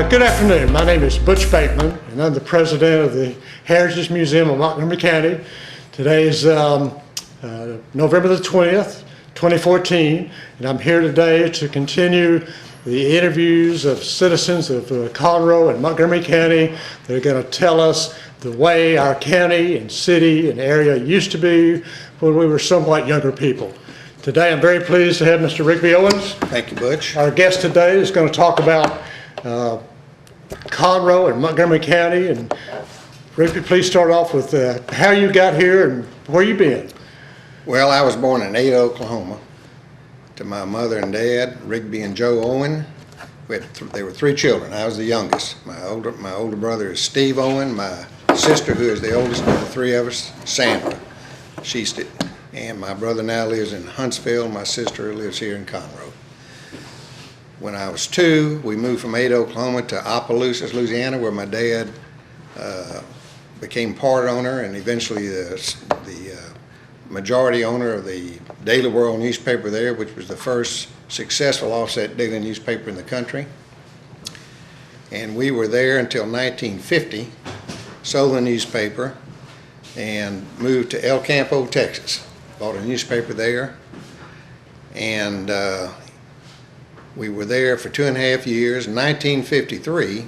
Good afternoon. My name is Butch Bateman, and I'm the president of the Heritage Museum of Montgomery County. Today is November the 20th, 2014, and I'm here today to continue the interviews of citizens of Conroe and Montgomery County that are going to tell us the way our county and city and area used to be when we were somewhat younger people. Today I'm very pleased to have Mr. Rigby Owens. Thank you, Butch. Our guest today is going to talk about Conroe and Montgomery County. And Rigby, please start off with how you got here and where you been. Well, I was born in Ada, Oklahoma, to my mother and dad, Rigby and Joe Owen. They were three children. I was the youngest. My older brother is Steve Owen. My sister, who is the oldest of the three of us, Sandra. And my brother now lives in Huntsville. My sister lives here in Conroe. When I was 2, we moved from Ada, Oklahoma to Opelousas, Louisiana, where my dad became part owner and eventually the majority owner of the Daily World newspaper there, which was the first successful offset daily newspaper in the country. And we were there until 1950, sold the newspaper, and moved to El Campo, Texas. Bought a newspaper there, and we were there for 2.5 years. In 1953,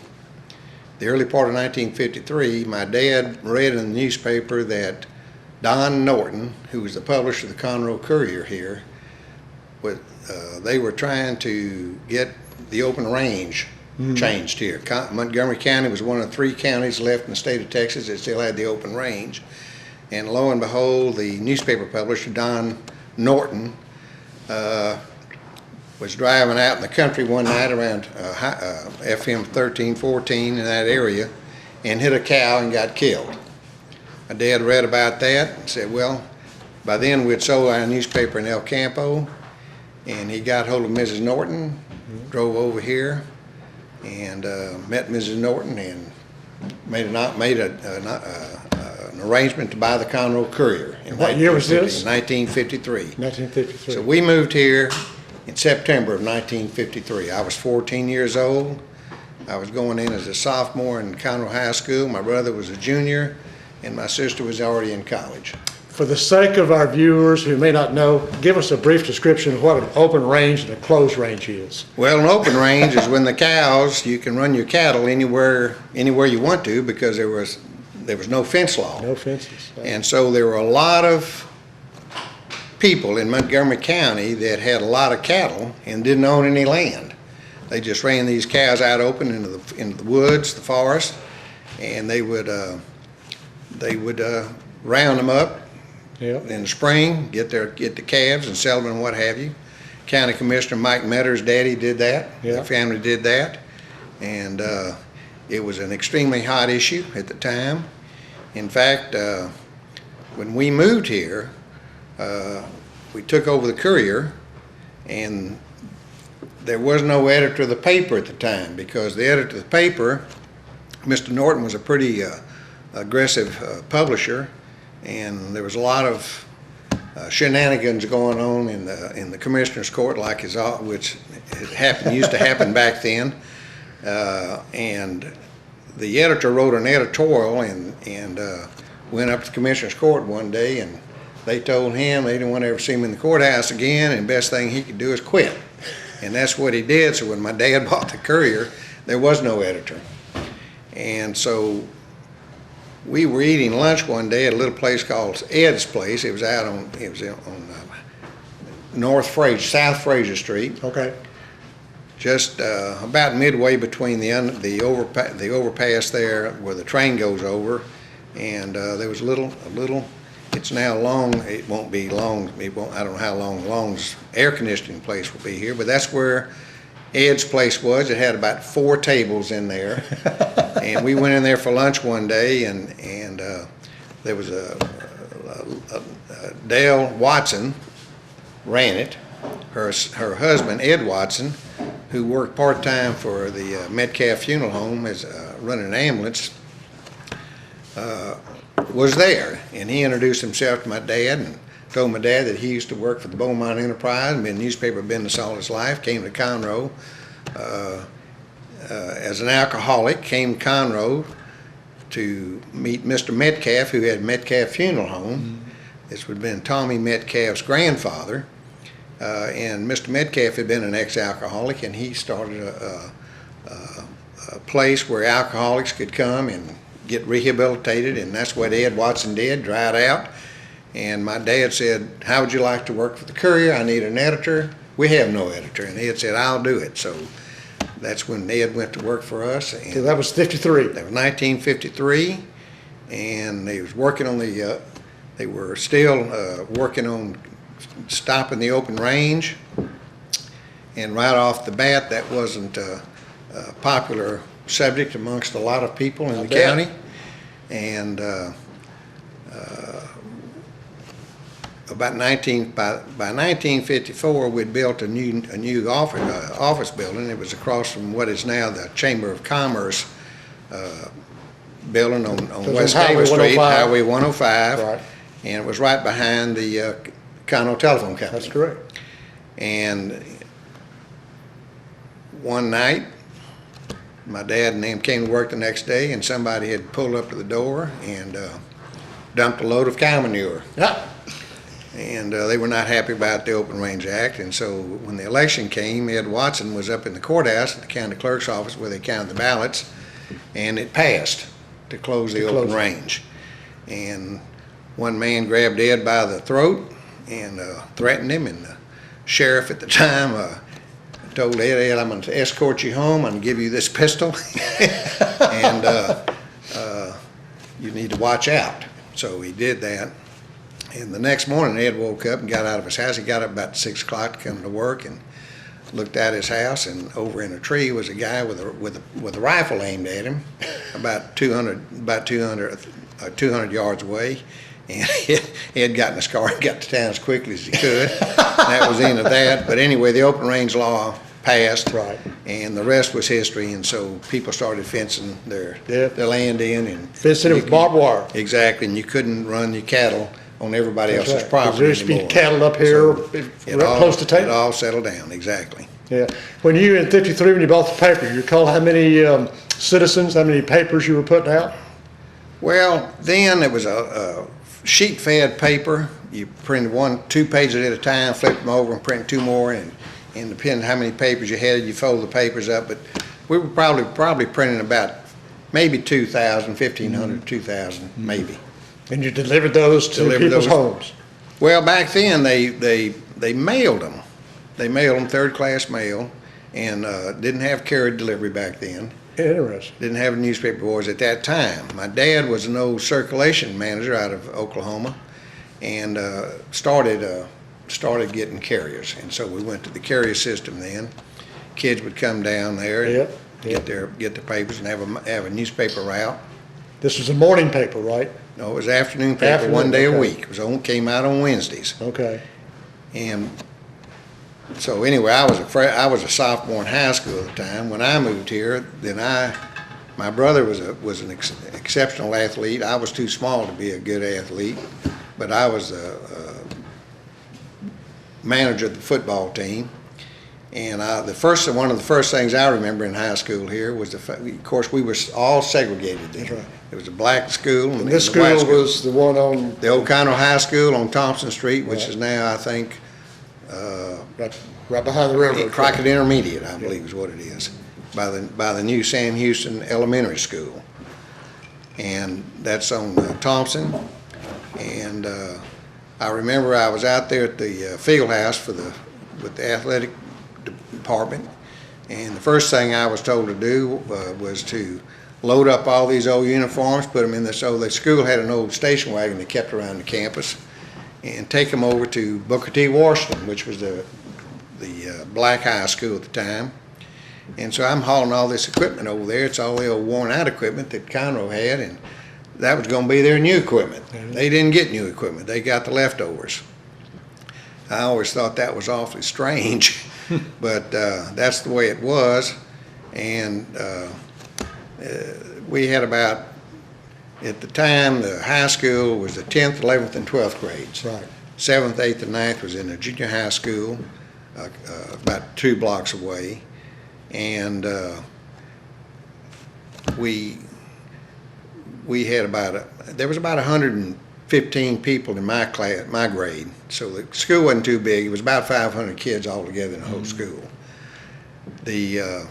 the early part of 1953, my dad read in the newspaper that Don Norton, who was the publisher of the Conroe Courier here, they were trying to get the open range changed here. Montgomery County was one of 3 counties left in the state of Texas that still had the open range. And lo and behold, the newspaper publisher, Don Norton, was driving out in the country one night around FM 1314 in that area and hit a cow and got killed. My dad read about that and said, well, by then we'd sold our newspaper in El Campo, and he got hold of Mrs. Norton, drove over here, and met Mrs. Norton and made an arrangement to buy the Conroe Courier. What year was this? 1953. 1953. So we moved here in September of 1953. I was 14 years old. I was going in as a sophomore in Conroe High School. My brother was a junior, and my sister was already in college. For the sake of our viewers who may not know, give us a brief description of what an open range and a closed range is. Well, an open range is when the cows, you can run your cattle anywhere you want to, because there was no fence law. No fences. And so there were a lot of people in Montgomery County that had a lot of cattle and didn't own any land. They just ran these cows out open into the woods, the forest, and they would round them up in the spring, get the calves and sell them and what have you. County Commissioner Mike Metter's daddy did that. The family did that, and it was an extremely hot issue at the time. In fact, when we moved here, we took over the Courier, and there was no editor of the paper at the time, because the editor of the paper, Mr. Norton, was a pretty aggressive publisher, and there was a lot of shenanigans going on in the commissioner's court, which used to happen back then, and the editor wrote an editorial and went up to the commissioner's court one day, and they told him they didn't want to ever see him in the courthouse again, and the best thing he could do is quit. And that's what he did. So when my dad bought the Courier, there was no editor. And so we were eating lunch one day at a little place called Ed's Place. It was on South Fraser Street. Okay. Just about midway between the overpass there where the train goes over, and there was a little. It's now long. It won't be long. I don't know how long's air conditioning place will be here, but that's where Ed's Place was. It had about 4 tables in there, and we went in there for lunch one day, and there was a Dale Watson ran it. Her husband Ed Watson, who worked part-time for the Metcalf Funeral Home as running an ambulance, was there, and he introduced himself to my dad and told my dad that he used to work for the Beaumont Enterprise and been in newspaper business all his life, came to Conroe, as an alcoholic, came to Conroe to meet Mr. Metcalf, who had Metcalf Funeral Home. This would have been Tommy Metcalf's grandfather. And Mr. Metcalf had been an ex-alcoholic, and he started a place where alcoholics could come and get rehabilitated, and that's what Ed Watson did, dried out. And my dad said, "How would you like to work for the Courier? I need an editor." We have no editor. And Ed said, "I'll do it." So that's when Ed went to work for us. And So that was 53. that was 1953, and they was working on they were still working on stopping the open range. And right off the bat, that wasn't a popular subject amongst a lot of people in the county. And by 1954, we'd built a new office building. It was across from what is now the Chamber of Commerce building on West Davis Street, Highway 105. Right. And it was right behind the Conroe Telephone Company. That's correct. And one night, my dad and them came to work the next day, and somebody had pulled up to the door and dumped a load of cow manure. Yeah. And they were not happy about the Open Range Act. And so when the election came, Ed Watson was up in the courthouse at the county clerk's office where they counted the ballots, and it passed to close the open range. And one man grabbed Ed by the throat and threatened him, and the sheriff at the time told Ed, "I'm going to escort you home. I'm going to give you this pistol, and you need to watch out." So he did that. And the next morning, Ed woke up and got out of his house. He got up about 6 o'clock to come to work and looked at his house, and over in a tree was a guy with a rifle aimed at him, about 200 yards away. And Ed got in his car and got to town as quickly as he could. That was the end of that. But anyway, the open range law passed, Right. and the rest was history. And so people started fencing their land in, and Fencing it with barbed wire. exactly. And you couldn't run your cattle on everybody That's else's right. 'Cause property there used to be anymore. cattle up here, So right close to It town. all settled down, exactly. Yeah. When you in 53, when you bought the paper, you recall how many citizens, how many papers you were putting out? Well, then it was a sheet-fed paper. You printed 2 pages at a time, flipped them over and print 2 more, and depending how many papers you had, you fold the papers up. But we were probably printing about maybe 2,000, 1,500, 2,000 maybe. And you delivered those to people's homes? Well, back then, they mailed them. They mailed them third-class mail, and didn't have carrier delivery back then. Interesting. Didn't have newspaper boys at that time. My dad was an old circulation manager out of Oklahoma, and started getting carriers. And so we went to the carrier system then. Kids would come down there and get their papers and have a newspaper route. This was a morning paper, right? No, it was afternoon paper, one day a week. It was came out on Wednesdays. Okay. And so anyway, I was a sophomore in high school at the time. When I moved here, then my brother was an exceptional athlete. I was too small to be a good athlete, but I was a manager of the football team. And one of the first things I remember in high school here was of course, we were all segregated then. Right. It was a black school and This a white school was the one on, the old Conroe High School on Thompson Street, which is now, I think, right behind the railroad. Crockett Intermediate, I believe is what it is, by the new Sam Houston Elementary School. And that's on Thompson. And I remember I was out there at the field house with the athletic department, and the first thing I was told to do was to load up all these old uniforms, put them in the school had an old station wagon they kept around the campus, and take them over to Booker T. Washington, which was the black high school at the time. And so I'm hauling all this equipment over there. It's all the old worn out equipment that Conroe had, and that was going to be their new equipment. Mm-hmm. They didn't get new equipment. They got the leftovers. I always thought that was awfully strange, but that's the way it was. And we had about, at the time, the high school was the 10th, 11th, and 12th grades. Right. 7th, 8th, and 9th was in the junior high school, about 2 blocks away. And we had there was about 115 people in my class, my grade. So the school wasn't too big. It was about 500 kids altogether in the whole school. The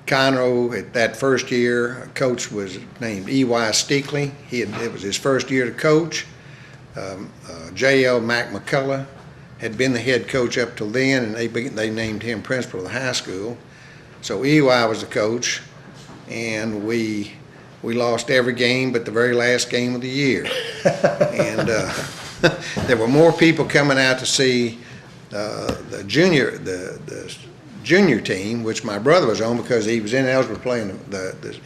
Conroe, at that first year, coach was named E.Y. Steakley. It was his first year to coach. J.L. Mac McCullough had been the head coach up till then, and they named him principal of the high school. So E.Y. was the coach, and we lost every game but the very last game of the year. And there were more people coming out to see the junior team, which my brother was on because he was ineligible playing the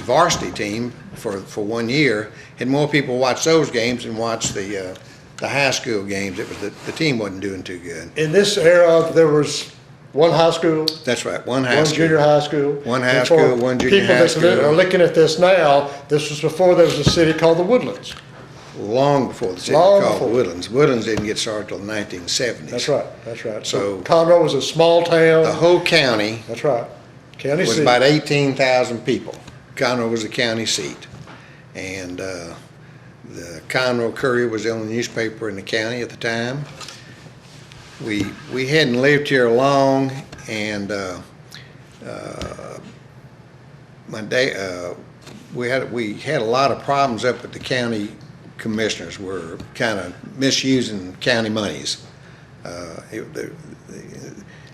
varsity team for 1 year. Had more people watch those games than watch the high school games. It was the team wasn't doing too good. In this era, there was one high school. That's right, one junior high school. One high school, one junior high school. People that are looking at this now, this was before there was a city called the Woodlands. Long before the city called the Woodlands. Woodlands didn't get started till the 1970s. That's right. So Conroe was a small town. The whole county. That's right. County was seat. about 18,000 people. Conroe was the county seat. And the Conroe Courier was the only newspaper in the county at the time. We hadn't lived here long, and we had a lot of problems up with the county commissioners. Were kind of misusing county monies.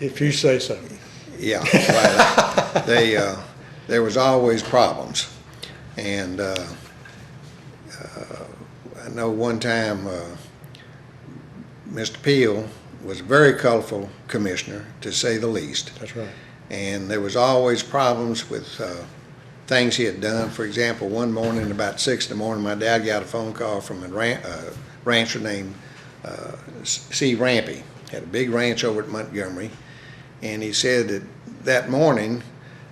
If you say so. Yeah, right. There was always problems, and I know one time Mr. Peel was a very colorful commissioner, to say the least. That's right. And there was always problems with things he had done. For example, one morning about 6 in the morning, my dad got a phone call from a rancher named C. Rampy. Had a big ranch over at Montgomery, and he said that morning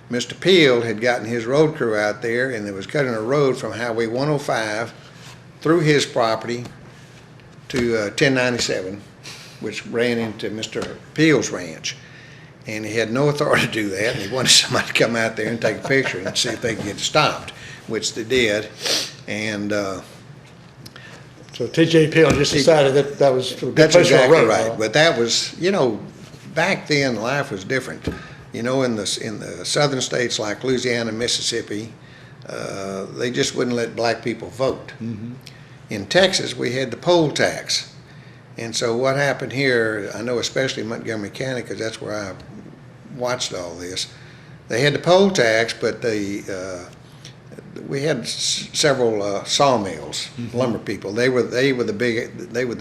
Mr. Peel had gotten his road crew out there, and they was cutting a road from Highway 105 through his property to 1097, which ran into Mr. Peel's ranch. And he had no authority to do that, and he wanted somebody to come out there and take a picture and see if they could get it stopped, which they did. And so T.J. Peel just decided that was a good that's place for a exactly road, right. huh? But that was, back then life was different. In the southern states like Louisiana and Mississippi, they just wouldn't let black people vote. Mm-hmm. In Texas, we had the poll tax. And so what happened here, I know especially in Montgomery County, because that's where I watched all this, they had the poll tax, but we had several sawmills, mm-hmm. lumber people. They were the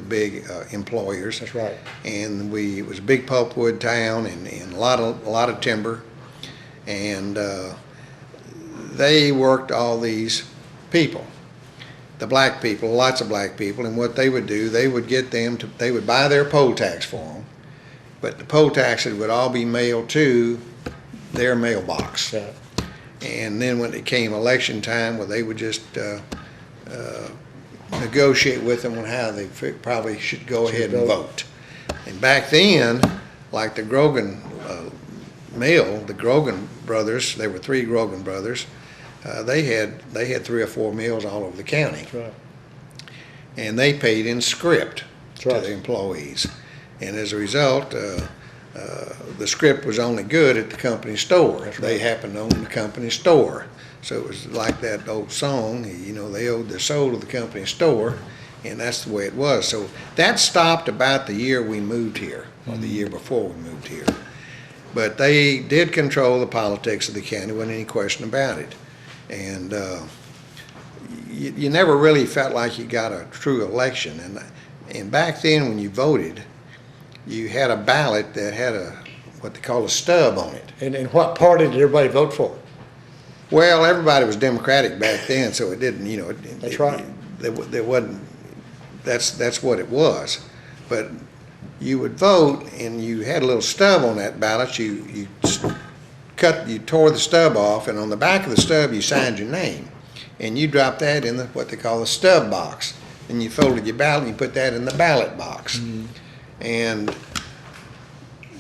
big employers. That's right. And it was a big pulpwood town and a lot of timber, and they worked all these people. The black people, lots of black people, and what they would do, they would buy their poll tax for them, but the poll taxes would all be mailed to their mailbox. Yeah. And then when it came election time, well, they would just negotiate with them on how they probably should go ahead and vote. And back then, like the Grogan mill, the Grogan brothers, there were 3 Grogan brothers. They had 3 or 4 mills all over the county. That's right. And they paid in script to right. the employees. And as a result, the script was only good at the company store. That's They right. happened to own the company store. So it was like that old song, they owed their soul to the company store, and that's the way it was. So that stopped about the year we moved here, or the year before we moved here. But they did control the politics of the county, wasn't any question about it. And you never really felt like you got a true election. And back then when you voted, you had a ballot that had what they call a stub on it. And what party did everybody vote for? Well, everybody was Democratic back then, so it didn't, That's right. There wasn't, that's what it was. But you would vote, and you had a little stub on that ballot. You tore the stub off, and on the back of the stub you signed your name, and you dropped that in what they call the stub box. And you folded your ballot and you put that in the ballot box. Mm-hmm. And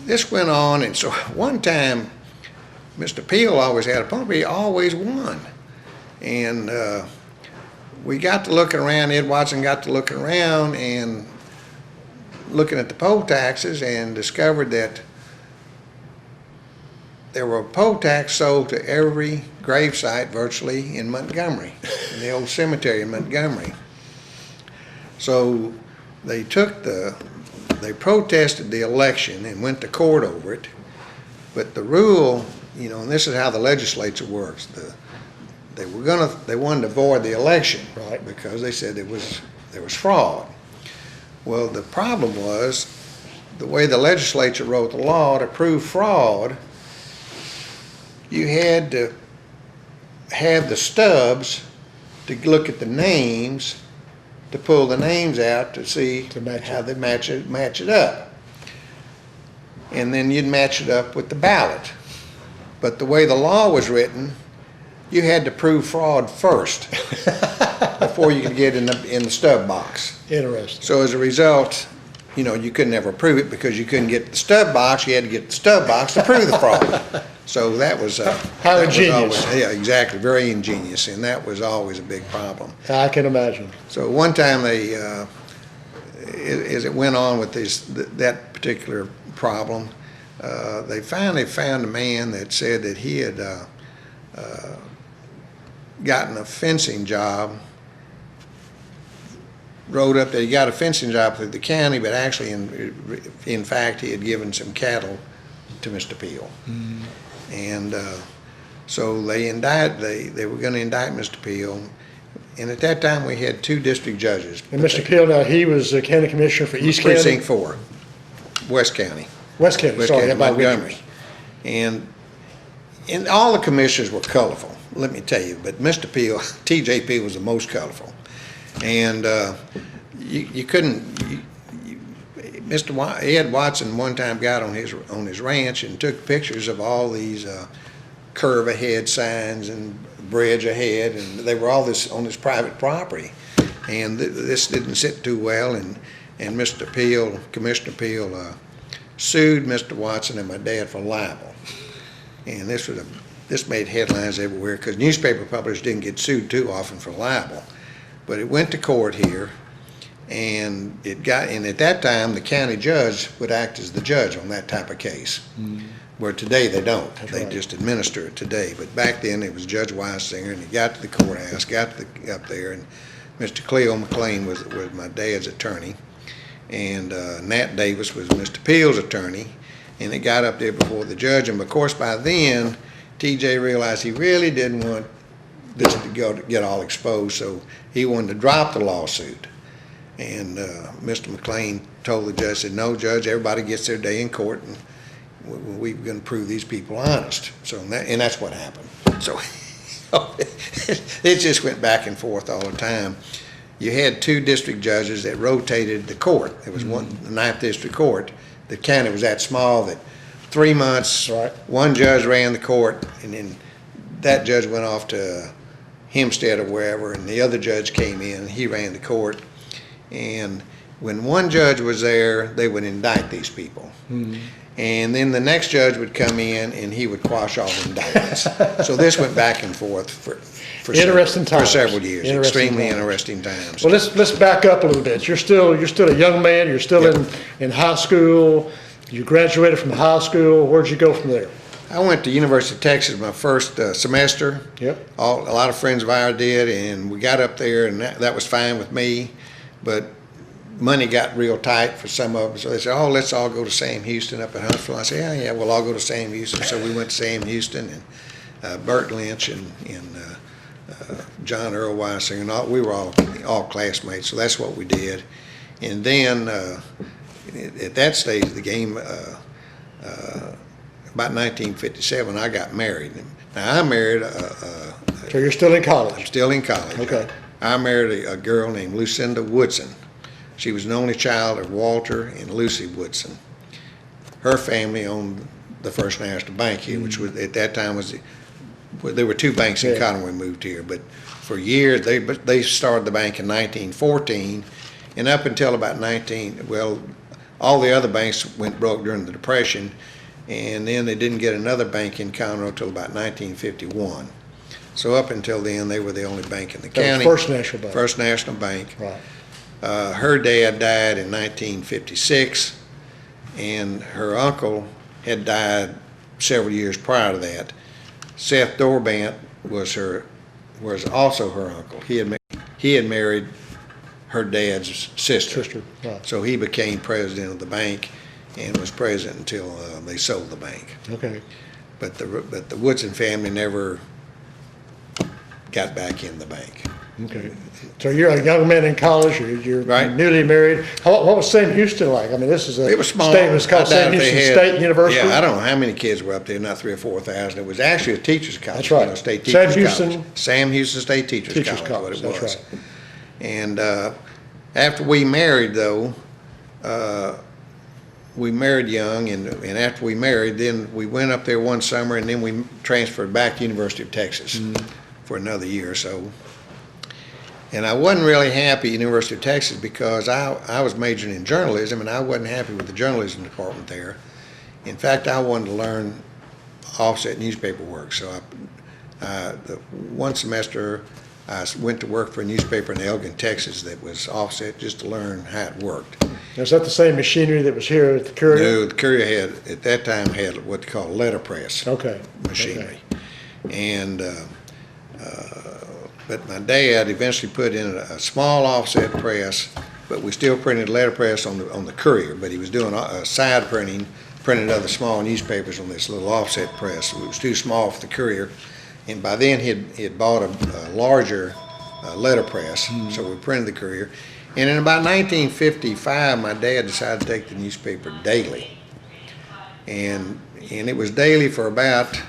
this went on, and so one time Mr. Peel always had a point, but he always won. And we got to looking around, Ed Watson got to looking around and looking at the poll taxes and discovered that there were poll tax sold to every gravesite virtually in Montgomery, in the old cemetery in Montgomery. So they protested the election and went to court over it. But the rule, you know, and this is how the legislature works. They wanted to avoid the election, right? Because they said there was fraud. Well, the problem was the way the legislature wrote the law to prove fraud. You had to have the stubs to look at the names, to pull the names out to see how they match it up. And then you'd match it up with the ballot. But the way the law was written, you had to prove fraud first before you could get in the stub box. Interesting. So as a result, you know, you could never prove it because you couldn't get the stub box. You had to get the stub box to prove the fraud. So that was how ingenious. Always, yeah, exactly, very ingenious, and that was always a big problem. I can imagine. So one time they, as it went on with that particular problem, they finally found a man that said that he had gotten a fencing job. Wrote up that he got a fencing job through the county, but actually, in fact, he had given some cattle to Mr. Peel. Mm-hmm. And so they were going to indict Mr. Peel. And at that time, we had 2 district judges. And Mr. Peel, now he was the county commissioner for East County? Precinct 4, West County. West County, sorry, Montgomery. And all the commissioners were colorful, let me tell you. But Mr. Peel, T.J. Peel was the most colorful. And you couldn't. Ed Watson one time got on his ranch and took pictures of all these curve ahead signs and bridge ahead, and they were all on this private property. And this didn't sit too well, and Mr. Peel, Commissioner Peel, sued Mr. Watson and my dad for libel. And this made headlines everywhere because newspaper publishers didn't get sued too often for libel. But it went to court here, and at that time the county judge would act as the judge on that type of case. Mm-hmm. Where today they don't. That's they right. Just administer it today. But back then it was Judge Weisinger, and he got to the courthouse, up there, and Mr. Cleo McLean was my dad's attorney, and Nat Davis was Mr. Peel's attorney, and it got up there before the judge. And of course by then, TJ realized he really didn't want this to get all exposed, so he wanted to drop the lawsuit. And Mr. McLean told the judge, said, "No, Judge, everybody gets their day in court, and we're going to prove these people honest." So, and that's what happened. So it just went back and forth all the time. You had 2 district judges that rotated the court. There was the 9th District Court. The county was that small that 3 months, right, one judge ran the court, and then that judge went off to Hempstead or wherever, and the other judge came in, and he ran the court. And when one judge was there, they would indict these people. Mm-hmm. And then the next judge would come in, and he would quash all the indictments. So this went back and forth for several years. Extremely interesting times. Well, let's back up a little bit. You're still a young man. You're still in high school. You graduated from high school. Where'd you go from there? I went to University of Texas my first semester. Yep. A lot of friends of ours did, and we got up there, and that was fine with me. But money got real tight for some of them, so they said, "Oh, let's all go to Sam Houston up in Huntsville." I said, "Yeah, we'll all go to Sam Houston." So we went to Sam Houston, and Bert Lynch and John Earl Weisinger, and we were all classmates. So that's what we did. And then at that stage of the game, about 1957, I got married. Now I married. So you're still in college? I'm still in college. Okay. I married a girl named Lucinda Woodson. She was an only child of Walter and Lucy Woodson. Her family owned the First National Bank here, which was at that time there were 2 banks in Cotton when we moved here, but for years they started the bank in 1914, and up until about all the other banks went broke during the Depression. and then they didn't get another bank in Conroe until about 1951. So up until then, they were the only bank in the county. First National Bank. First National Bank. Right. Her dad died in 1956, and her uncle had died several years prior to that. Seth Dorbant was also her uncle. He had married her dad's sister. Right. So he became president of the bank and was president until they sold the bank. Okay. But the Woodson family never got back in the bank. Okay. So you're a young man in college. You're Right. newly married. What was Sam Houston like? I mean, this is a It was small. state. It was called I doubt Sam if they Houston had- State University. Yeah, I don't know how many kids were up there. Not 3,000 or 4,000. It was actually a teachers' college. That's right. You know, state Sam teachers' Houston- college. Sam Houston State Teachers' Teachers' College. College. What it was. That's right. And after we married, though, we married young, and after we married, then we went up there one summer, and then we transferred back to University of Texas for another year or so. And I wasn't really happy at University of Texas because I was majoring in journalism, and I wasn't happy with the journalism department there. In fact, I wanted to learn offset newspaper work. So one semester I went to work for a newspaper in Elgin, Texas that was offset just to learn how it worked. Is that the same machinery that was here at the Courier? No, the Courier at that time had what they call letterpress Okay. machinery. And but my dad eventually put in a small offset press, but we still printed letterpress on the Courier. But he was doing side printing, printed other small newspapers on this little offset press. So it was too small for the Courier, and by then he had bought a larger letterpress, so we printed the Courier. And in about 1955, my dad decided to take the newspaper daily, and it was daily for about,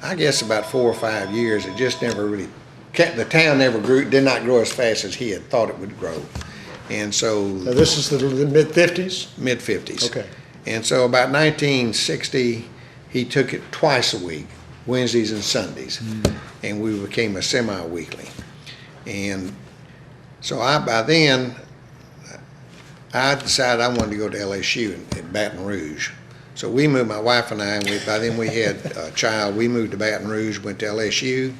I guess, about 4 or 5 years. It just never really. The town did not grow as fast as he had thought it would grow. And so. Now this is the mid-50s? Mid-50s. Okay. And so about 1960, he took it twice a week, Wednesdays and Sundays. And we became a semi-weekly. And so by then, I decided I wanted to go to LSU in Baton Rouge. So we moved, my wife and I, by then we had a child. We moved to Baton Rouge, went to LSU.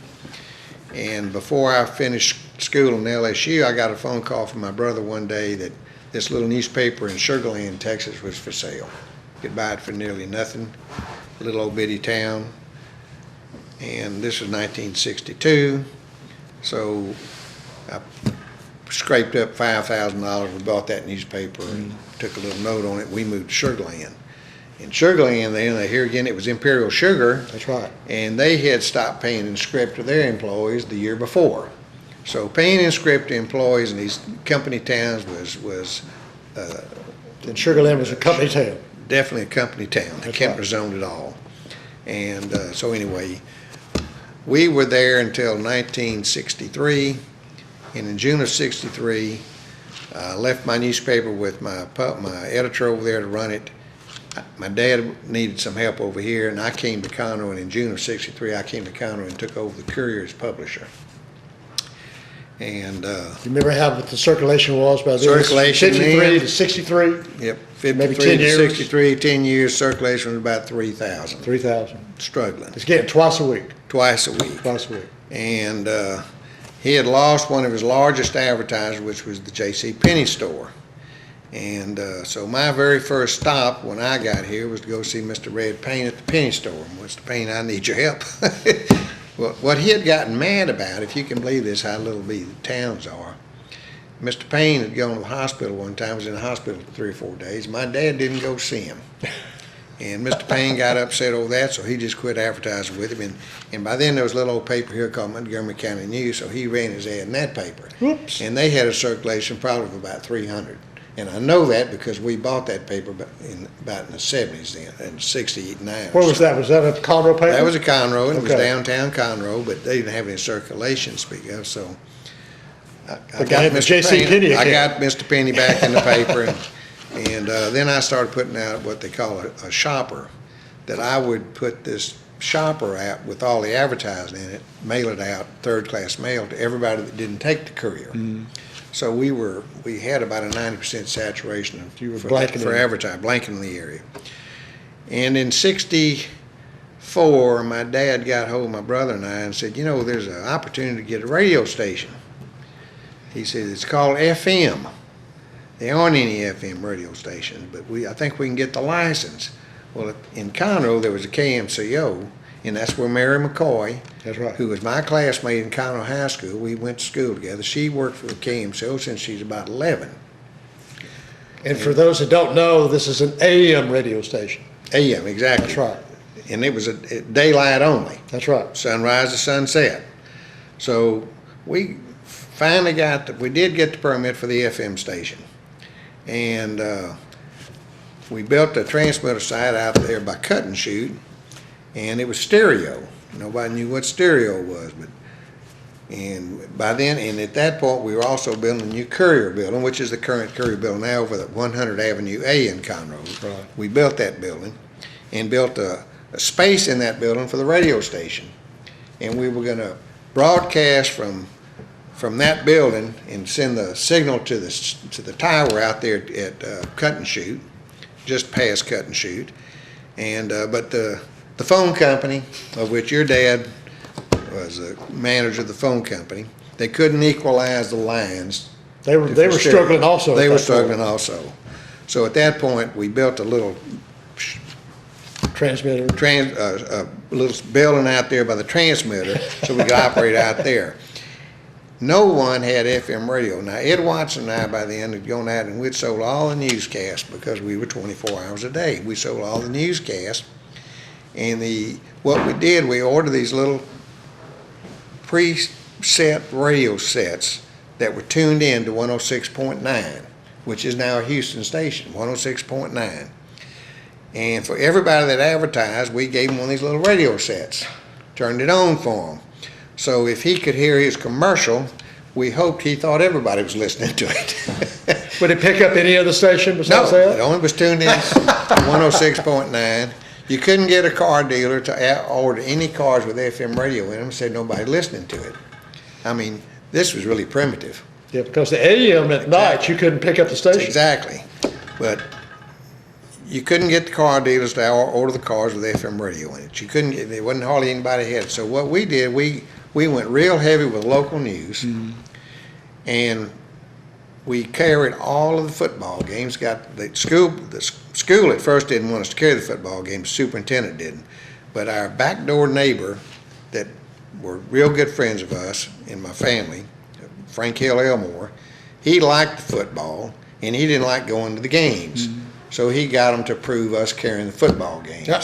And before I finished school in LSU, I got a phone call from my brother one day that this little newspaper in Sugar Land, Texas was for sale. You could buy it for nearly nothing, a little old bitty town. And this was 1962. So I scraped up $5,000. We bought that newspaper and took a little note on it. We moved to Sugar Land. In Sugar Land, then, here again, it was Imperial Sugar. That's right. And they had stopped paying in script to their employees the year before. So paying in script to employees in these company towns was And Sugar Land was a company town. definitely a company town. They That's kept right. zoned it all. And so anyway, we were there until 1963. And in June of 63, I left my newspaper with my editor over there to run it. My dad needed some help over here, and I came to Conroe, and in June of 63, I came to Conroe and took over the Courier as publisher. And You remember how what the circulation was by then? Circulation 53 then? to 63? yep, Maybe 53 10 to years? 63, 10 years, circulation was about 3,000. 3,000. Struggling, It's getting twice a week. twice a week. Twice a week. And he had lost one of his largest advertisers, which was the J.C. Penney store. And so my very first stop when I got here was to go see Mr. Red Payne at the Penny store. Mr. Payne, I need your help. Well, what he had gotten mad about, if you can believe this, how little the towns are. Mr. Payne had gone to the hospital one time, was in the hospital for 3 or 4 days. My dad didn't go see him. And Mr. Payne got upset over that, so he just quit advertising with him. And by then there was a little old paper here called Montgomery County News, so he ran his ad in that paper. Whoops. And they had a circulation probably of about 300. And I know that because we bought that paper about in the 70s then, in 69. Where was that? Was that a Conroe paper? That was a Conroe, and it was Okay. downtown Conroe, but they didn't have any circulation to speak of, so. I But they had the J.C. Penney I account. got Mr. Penney back in the paper, and then I started putting out what they call a shopper, that I would put this shopper out with all the advertising in it, mail it out, third-class mail to everybody that didn't take the Courier. So we had about a 90% saturation You were for blanketing. advertising, blanketing the area. And in '64, my dad got hold of my brother and I and said, you know, there's an opportunity to get a radio station. He said, it's called FM. There aren't any FM radio stations, but I think we can get the license. Well, in Conroe, there was a KMCO, and that's where Mary McCoy, That's right. who was my classmate in Conroe High School, we went to school together. She worked for the KMCO since she's about 11. And for those that don't know, this is an AM radio station. AM, exactly. That's right. And it was a daylight only, That's right. sunrise to sunset. So we finally we did get the permit for the FM station. And we built a transmitter site out there by Cut and Shoot, and it was stereo. Nobody knew what stereo was, and by then, and at that point, we were also building a new Courier building, which is the current Courier building now over at 100 Avenue A in Conroe. Right. We built that building and built a space in that building for the radio station, and we were going to broadcast from that building and send the signal to the tower out there at Cut and Shoot, just past Cut and Shoot, and but the phone company, of which your dad was the manager of the phone company, they couldn't equalize the lines. They were struggling also. They were struggling also. So at that point, we built a little Transmitter. a little building out there by the transmitter so we could operate out there. No one had FM radio. Now, Ed Watson and I, by the end, had gone out and we'd sold all the newscasts because we were 24 hours a day. We sold all the newscasts. And what we did, we ordered these little preset radio sets that were tuned in to 106.9, which is now a Houston station, 106.9. And for everybody that advertised, we gave them one of these little radio sets, turned it on for them. So if he could hear his commercial, we hoped he thought everybody was listening to it. Would it pick up any other station besides No, that? it only was tuned in to 106.9. You couldn't get a car dealer to order any cars with FM radio in them, said nobody listening to it. I mean, this was really primitive. Yeah, because the AM at night, you couldn't pick up the station. Exactly. But you couldn't get the car dealers to order the cars with FM radio in it. You couldn't get, there wasn't hardly anybody had it. So what we did, we went real heavy with local news, and we carried all of the football games. Got the school at first didn't want us to carry the football games. The superintendent didn't, but our backdoor neighbor that were real good friends of us in my family, Frank Hill Elmore, he liked the football and he didn't like going to the games, so he got them to approve us carrying the football games. Yeah.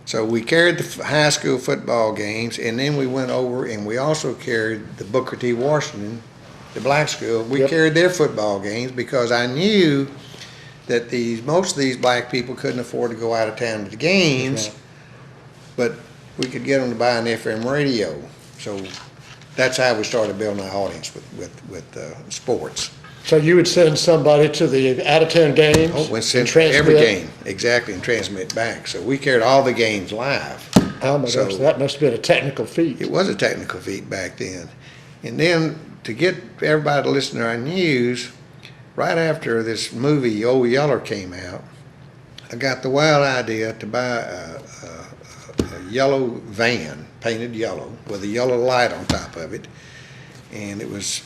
So we carried the high school football games, and then we went over and we also carried the Booker T. Washington, the black school. We carried their football games because I knew that most of these black people couldn't afford to go out of town to the games, but we could get them to buy an FM radio. So that's how we started building our audience with sports. So you would send somebody to the out-of-town games? Oh, we sent and every transmit? game, exactly, and transmit back. So we carried all the games live. Oh my gosh, that must have been a technical feat. It was a technical feat back then. And then to get everybody to listen to our news, right after this movie Old Yeller came out, I got the wild idea to buy a yellow van, painted yellow, with a yellow light on top of it. And it was,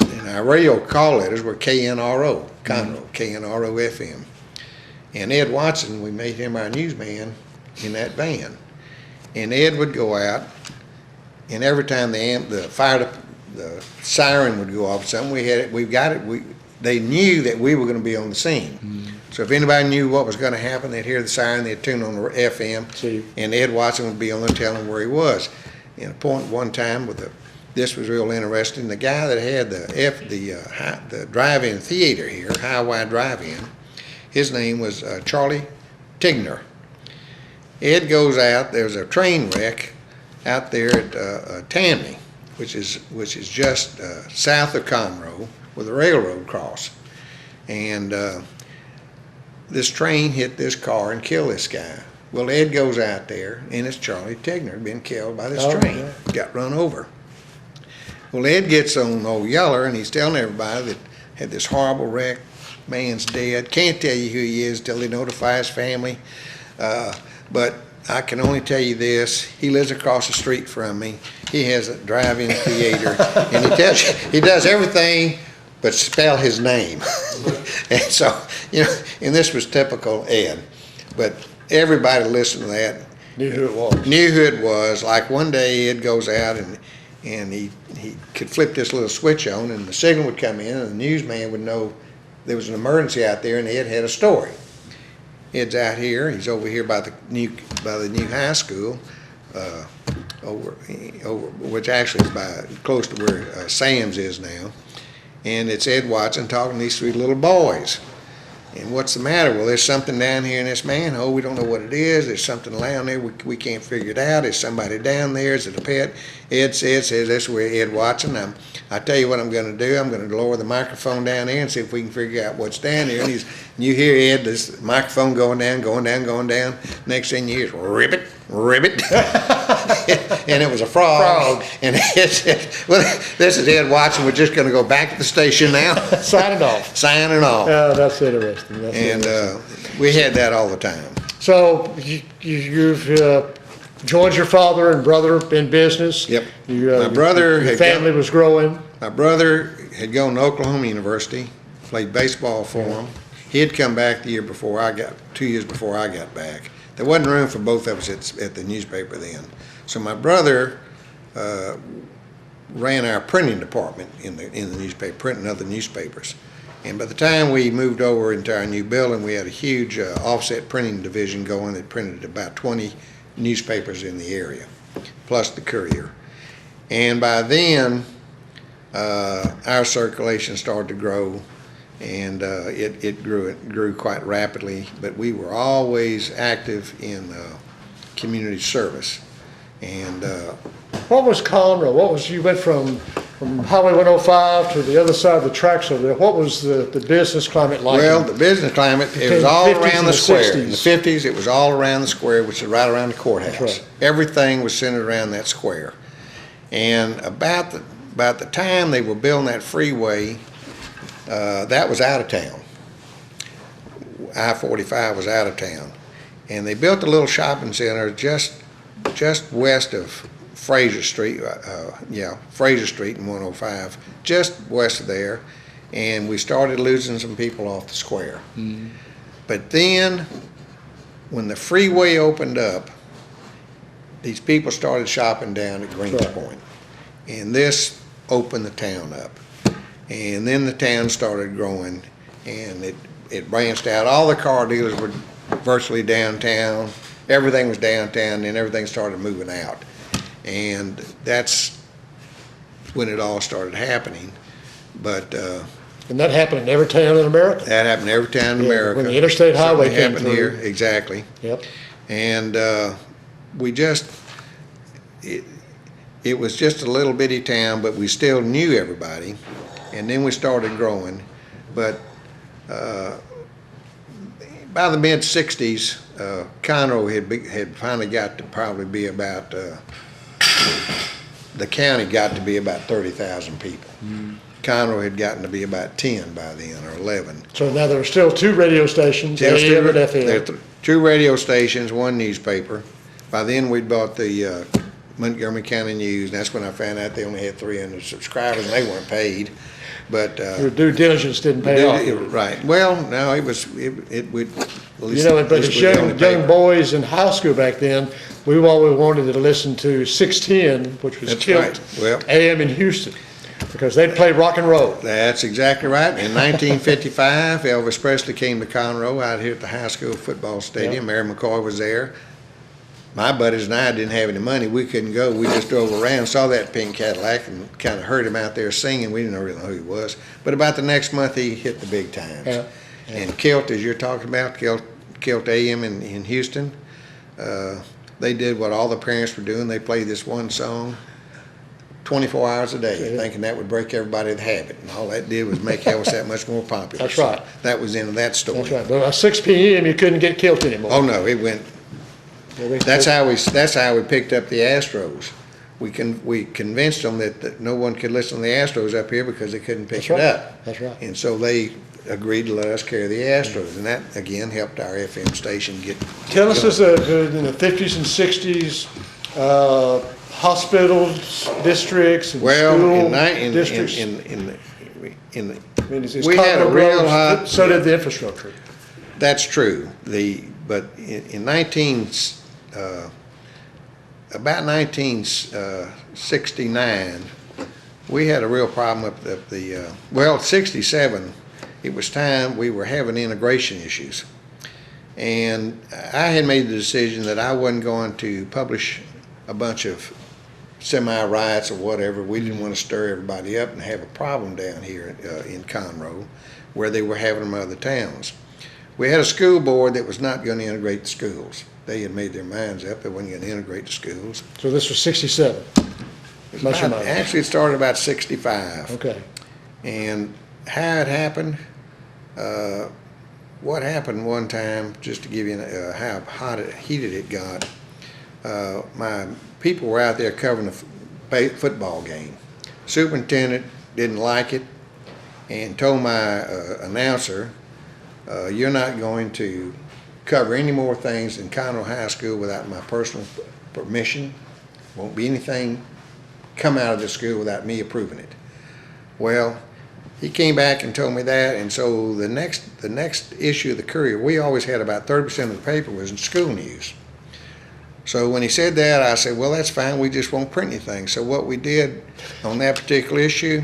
and our radio call letters were KNRO, Conroe, KNRO FM. And Ed Watson, we made him our newsman in that van. And Ed would go out, and every time the siren would go off, something they knew that we were going to be on the scene. So if anybody knew what was going to happen, they'd hear the siren, they'd tune on the FM, and Ed Watson would be on there telling where he was. And a point one time this was real interesting. The guy that had the drive-in theater here, Highway Drive-In, his name was Charlie Tigner. Ed goes out. There's a train wreck out there at Tammany, which is just south of Conroe, with a railroad cross, and this train hit this car and killed this guy. Well, Ed goes out there, and it's Charlie Tigner been killed by this train, got run over. Well, Ed gets on Old Yeller, and he's telling everybody that had this horrible wreck, man's dead. Can't tell you who he is till they notify his family. But I can only tell you this, he lives across the street from me. He has a drive-in theater, and he does everything but spell his name. And so, you know, and this was typical Ed. But everybody listened to that. Knew who it was. Knew who it was. Like one day Ed goes out and he could flip this little switch on, and the signal would come in, and the newsman would know there was an emergency out there, and Ed had a story. Ed's out here. He's over here by the new high school, over which actually is close to where Sam's is now. And it's Ed Watson talking to these three little boys. And what's the matter? Well, there's something down here in this manhole. We don't know what it is. There's something down there. We can't figure it out. Is somebody down there? Is it a pet? Ed says, that's where Ed Watson. I tell you what I'm going to do. I'm going to lower the microphone down there and see if we can figure out what's down there. And you hear Ed, this microphone going down, going down, going down. Next thing you hear is ribbit, ribbit. And it was a frog. And Ed said, well, this is Ed Watson. We're just going to go back to the station now. Signing off. Signing off. Oh, that's interesting. We had that all the time. So you've joined your father and brother in business. Yep. My brother. Your family was growing. My brother had gone to Oklahoma University, played baseball for him. He had come back 2 years before I got back. There wasn't room for both of us at the newspaper then. So my brother ran our printing department in the newspaper, printing other newspapers. And by the time we moved over into our new building, we had a huge offset printing division going that printed about 20 newspapers in the area, plus the Courier. And by then, our circulation started to grow, and it grew quite rapidly. But we were always active in community service. And what was Conroe? You went from Highway 105 to the other side of the tracks over there. What was the business climate like? Well, the business climate, it was all around the square. 60s. In the 50s, it was all around the square, which is right around the courthouse. Right. Everything was centered around that square. And about the time they were building that freeway, that was out of town. I-45 was out of town. And they built a little shopping center just west of Fraser Street, Fraser Street in 105, just west of there, and we started losing some people off the square. Mm-hmm. But then, when the freeway opened up, these people started shopping down at Greens Point, and this opened the town up. And then the town started growing, and it branched out. All the car dealers were virtually downtown. Everything was downtown, and everything started moving out. And that's when it all started happening. But and that happened in every town in America. that happened in every town in America. When the interstate highway Certainly came happened through. here, exactly. Yep. And it was just a little bitty town, but we still knew everybody. And then we started growing. But by the mid-'60s, Conroe had finally got to probably be about, the county got to be about 30,000 people. Mm. Conroe had gotten to be about 10 by then, or 11. So now there are still 2 radio stations, AM and FM. There are 2 radio stations, 1 newspaper. By then we'd bought the Montgomery County News, and that's when I found out they only had 300 subscribers, and they weren't paid. But your due diligence didn't pay off. Right. Well, no, it would. At least, but as young boys in high school back then, we always wanted to listen to 610, which was Kilt AM in Houston, because they'd play rock and roll. That's exactly right. In 1955, Elvis Presley came to Conroe out here at the high school football stadium. Yep. Mary McCoy was there. My buddies and I didn't have any money. We couldn't go. We just drove around, saw that pink Cadillac, and kind of heard him out there singing. We didn't really know who he was. But about the next month, he hit the big times. Yeah. Yeah. And Kilt, as you're talking about, Kilt AM in Houston, they did what all the parents were doing. They played this one song 24 hours a day, thinking that would break everybody's habit. And all that did was make Elvis that much more popular. That's right. So that was into that story. That's right. But at 6 p.m., you couldn't get Kilt anymore. Oh, no, it went. That's how we picked up the Astros. We convinced them that no one could listen to the Astros up here because they couldn't pick it up. That's right. And so they agreed to let us carry the Astros, and that again helped our FM station get. Tell us, as in the 50s and 60s, hospitals, districts, and Well, school districts. I mean, is we had a Conroe real roads, hot. so did the infrastructure. That's true. But in about 1969, we had a real problem up the 67. It was time we were having integration issues, and I had made the decision that I wasn't going to publish a bunch of semi-riots or whatever. We didn't want to stir everybody up and have a problem down here in Conroe, where they were having them in other towns. We had a school board that was not going to integrate the schools. They had made their minds up they weren't going to integrate the schools. So this was 67. Actually, it started about 65. Okay. And how it happened, what happened one time, just to give you how heated it got, my people were out there covering a football game. Superintendent didn't like it and told my announcer, you're not going to cover any more things in Conroe High School without my personal permission. Won't be anything come out of the school without me approving it. Well, he came back and told me that, and so the next issue of the Courier, we always had about 30% of the paper was in school news. So when he said that, I said, well, that's fine, we just won't print anything. So what we did on that particular issue,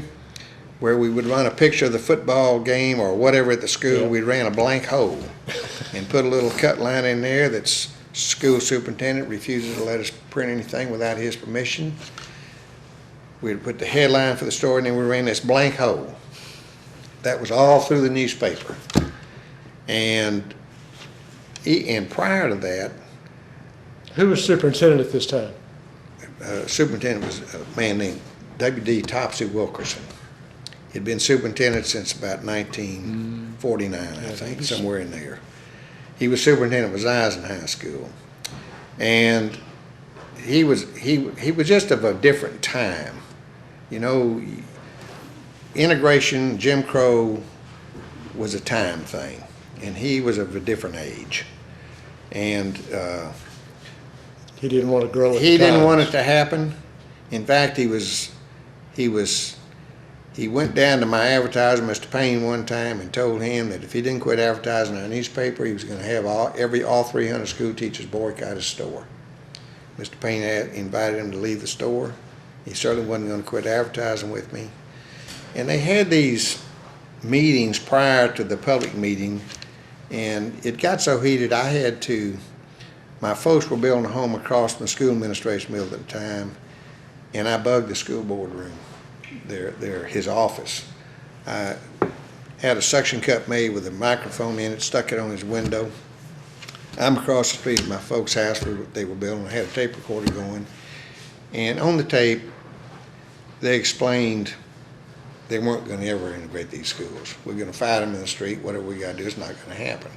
where we would run a picture of the football game or whatever at the school, we ran a blank hole and put a little cut line in there that's school superintendent refuses to let us print anything without his permission. We'd put the headline for the story, and then we ran this blank hole. That was all through the newspaper. And prior to that, Who was superintendent at this time? superintendent was a man named W.D. Topsy Wilkerson. He'd been superintendent since about 1949, I think, somewhere in there. He was superintendent of Eisen High School, and he was just of a different time. You know, integration, Jim Crow was a time thing, and he was of a different age, and He didn't want to grow it. he didn't want it to happen. In fact, he went down to my advertiser, Mr. Payne, one time and told him that if he didn't quit advertising our newspaper, he was going to have all 300 school teachers boycott his store. Mr. Payne had invited him to leave the store. He certainly wasn't going to quit advertising with me. And they had these meetings prior to the public meeting, and it got so heated my folks were building a home across from the school administration building at the time, and I bugged the school board room. His office. I had a suction cup made with a microphone in it, stuck it on his window. I'm across the street at my folks' house where they were building. I had a tape recorder going, and on the tape, they explained they weren't going to ever integrate these schools. We're going to fight them in the street. Whatever we got to do is not going to happen.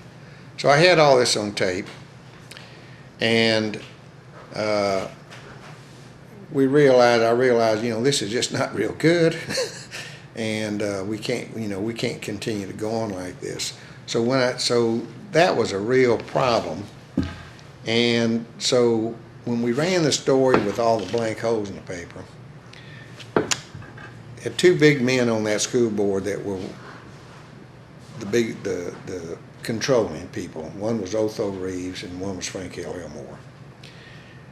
So I had all this on tape, and I realized, this is just not real good, and we can't continue to go on like this. So that was a real problem, and so when we ran the story with all the blank holes in the paper, had two big men on that school board that were the controlling people. One was Otho Reeves, and one was Frank L. Elmore,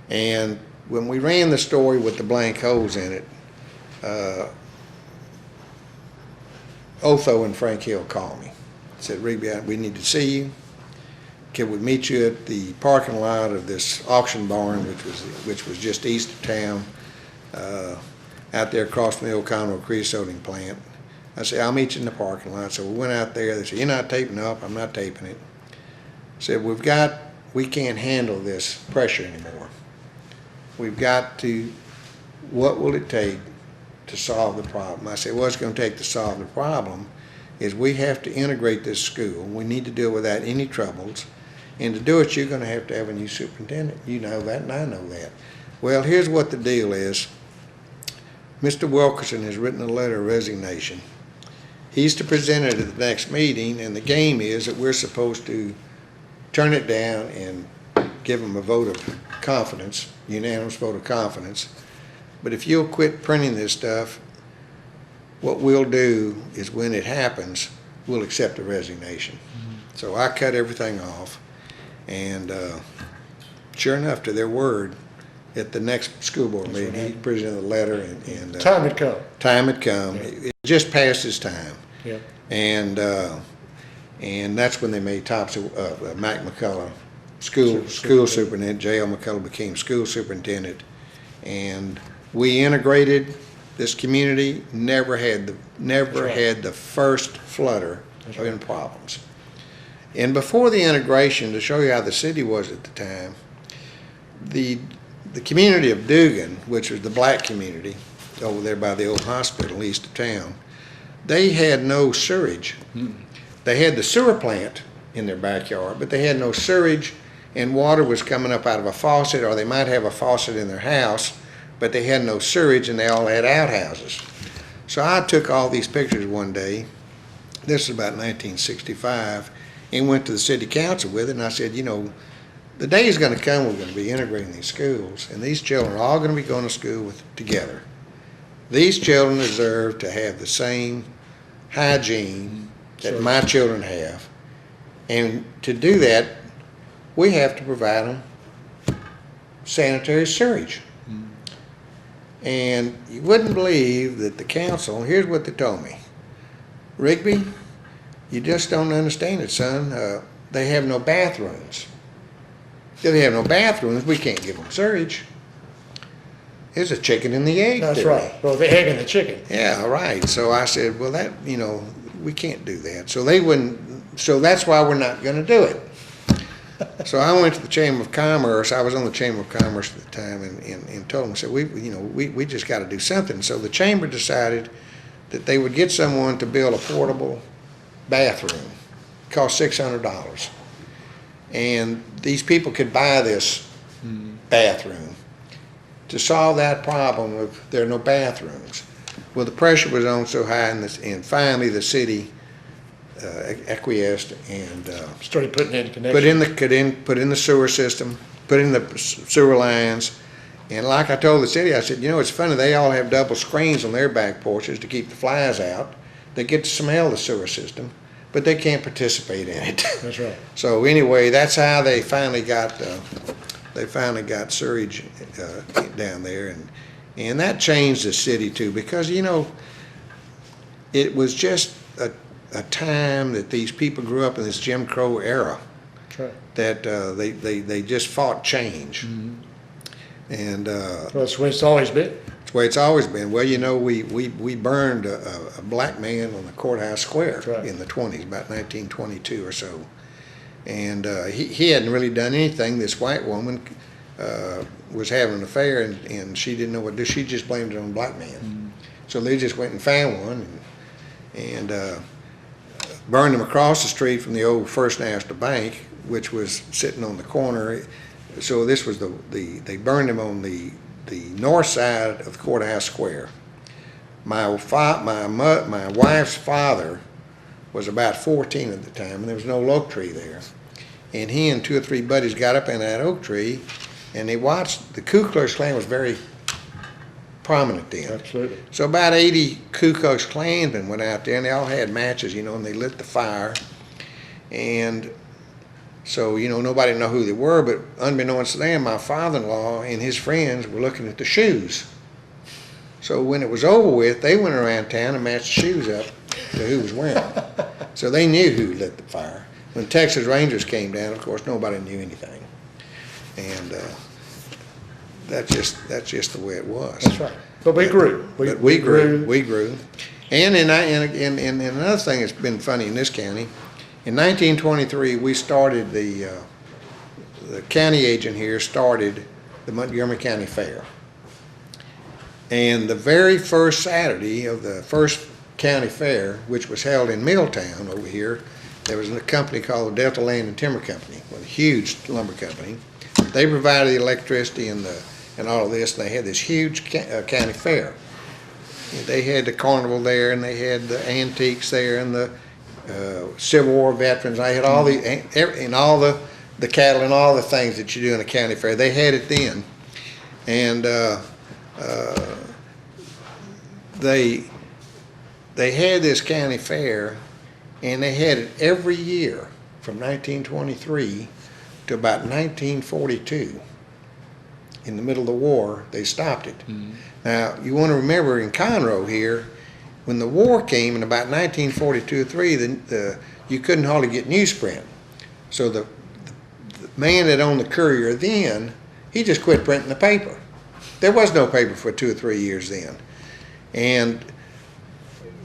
and when we ran the story with the blank holes in it, Otho and Frank Hill called me. Said, Rigby, we need to see you. Can we meet you at the parking lot of this auction barn, which was just east of town, out there across from the old Conroe creosoting plant? I said, I'll meet you in the parking lot. So we went out there. They said, you're not taping up. I'm not taping it. I said, we can't handle this pressure anymore. We've got to, what will it take to solve the problem? I said, what it's going to take to solve the problem is we have to integrate this school. We need to do it without any troubles. And to do it, you're going to have a new superintendent. You know that, and I know that. Well, here's what the deal is. Mr. Wilkerson has written a letter of resignation, He's to present it at the next meeting, and the game is that we're supposed to turn it down and give him a vote of confidence, unanimous vote of confidence. But if you'll quit printing this stuff, what we'll do is when it happens, we'll accept the resignation. So I cut everything off, and sure enough, to their word, at the next school board meeting, he presented a letter, and Time had come. time had come. Yeah. It just passed his time. Yeah. And that's when they made Mac McCullough school superintendent. J.L. McCullough became school superintendent, and we integrated this community. Never had the first flutter of any problems. And before the integration, to show you how the city was at the time, the community of Dugan, which was the black community over there by the old hospital east of town, they had no sewage. They had the sewer plant in their backyard, but they had no sewage, and water was coming up out of a faucet, or they might have a faucet in their house, but they had no sewage, and they all had outhouses. So I took all these pictures one day, this is about 1965, and went to the city council with it, and I said, you know, the day is going to come we're going to be integrating these schools, and these children are all going to be going to school together. These children deserve to have the same hygiene that my children have, and to do that, we have to provide them sanitary sewage. And you wouldn't believe that the council, here's what they told me: Rigby, you just don't understand it, son. They have no bathrooms. If they have no bathrooms, we can't give them sewage. There's a chicken in the egg. That's right. Well, the egg and the chicken. Yeah, right. So I said, well, that, you know, we can't do that. So they wouldn't, so that's why we're not going to do it. So I went to the Chamber of Commerce. I was on the Chamber of Commerce at the time, and told them, I said, we just got to do something. So the Chamber decided that they would get someone to build a portable bathroom. It cost $600. And these people could buy this bathroom to solve that problem of there are no bathrooms. Well, the pressure was on so high, and finally the city acquiesced and Started putting in connections. put in the sewer system, put in the sewer lines. And like I told the city, I said, you know, it's funny, they all have double screens on their back porches to keep the flies out. They get to smell the sewer system, but they can't participate in it. That's right. So anyway, that's how they finally got sewage down there, and that changed the city too, because, you know, it was just a time that these people grew up in this Jim Crow era. That's right. That they just fought change. And Well, that's the way it's always been. it's the way it's always been. Well, you know, we burned a black man on the courthouse square Right. in the 20s, about 1922 or so. And he hadn't really done anything. This white woman was having an affair, and she didn't know what to do. She just blamed it on the black man. So they just went and found one and burned him across the street from the old First National Bank, which was sitting on the corner. So this was they burned him on the north side of the courthouse square. My wife's father was about 14 at the time, and there was no oak tree there. And he and two or three buddies got up in that oak tree, and they watched. The Ku Klux Klan was very prominent then. Absolutely. So about 80 Ku Klux Klansmen went out there, and they all had matches, you know, and they lit the fire. And so, you know, nobody knew who they were, but unbeknownst to them, my father-in-law and his friends were looking at the shoes. So when it was over with, they went around town and matched the shoes up to who was wearing them. So they knew who lit the fire. When the Texas Rangers came down, of course, nobody knew anything. And that's just the way it was. That's right. But we grew. We grew. And another thing that's been funny in this county, in 1923, we started the county agent here started the Montgomery County Fair. And the very first Saturday of the first county fair, which was held in Milltown over here, there was a company called the Delta Land and Timber Company, a huge lumber company. They provided the electricity and all of this, and they had this huge county fair. they had the carnival there, and they had the antiques there, and the Civil War veterans. They had all the cattle and all the things that you do in a county fair. They had it then, and they had this county fair, and they had it every year from 1923 to about 1942. In the middle of the war, they stopped it. Mm-hmm. Now, you want to remember in Conroe here, when the war came in about 1942 or 3, you couldn't hardly get newsprint. So the man that owned the Courier then, he just quit printing the paper. There was no paper for 2 or 3 years then. And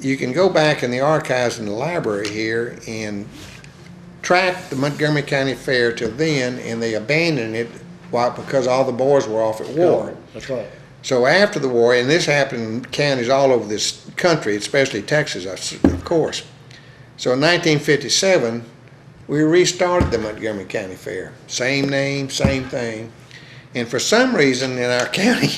you can go back in the archives in the library here and track the Montgomery County Fair till then, and they abandoned it because all the boys were off at war. That's right. So after the war, and this happened in counties all over this country, especially Texas, of course. So in 1957, we restarted the Montgomery County Fair. Same name, same thing. And for some reason in our county,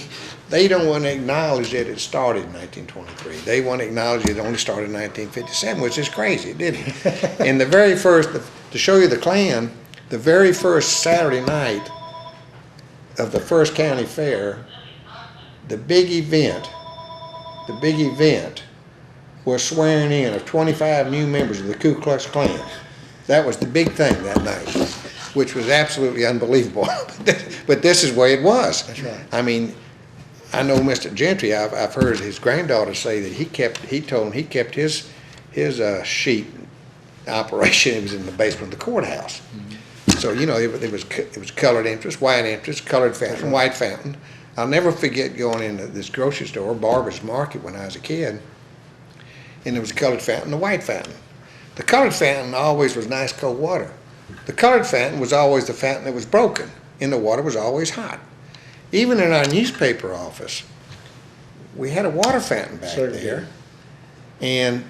they don't want to acknowledge that it started in 1923. They want to acknowledge it only started in 1957, which is crazy. It didn't. And the very first, to show you the Klan, the very first Saturday night of the first county fair, the big event was swearing in of 25 new members of the Ku Klux Klan. That was the big thing that night, which was absolutely unbelievable. But this is the way it was. That's right. I mean, I know Mr. Gentry, I've heard his granddaughter say that he told him he kept his sheep operation. It was in the basement of the courthouse. Mm-hmm. So, you know, it was colored entrance, white entrance, colored fountain, white fountain. I'll never forget going into this grocery store, Barber's Market, when I was a kid, and there was a colored fountain and a white fountain. The colored fountain always was nice cold water. The colored fountain was always the fountain that was broken, and the water was always hot. Even in our newspaper office, we had a water fountain back there, and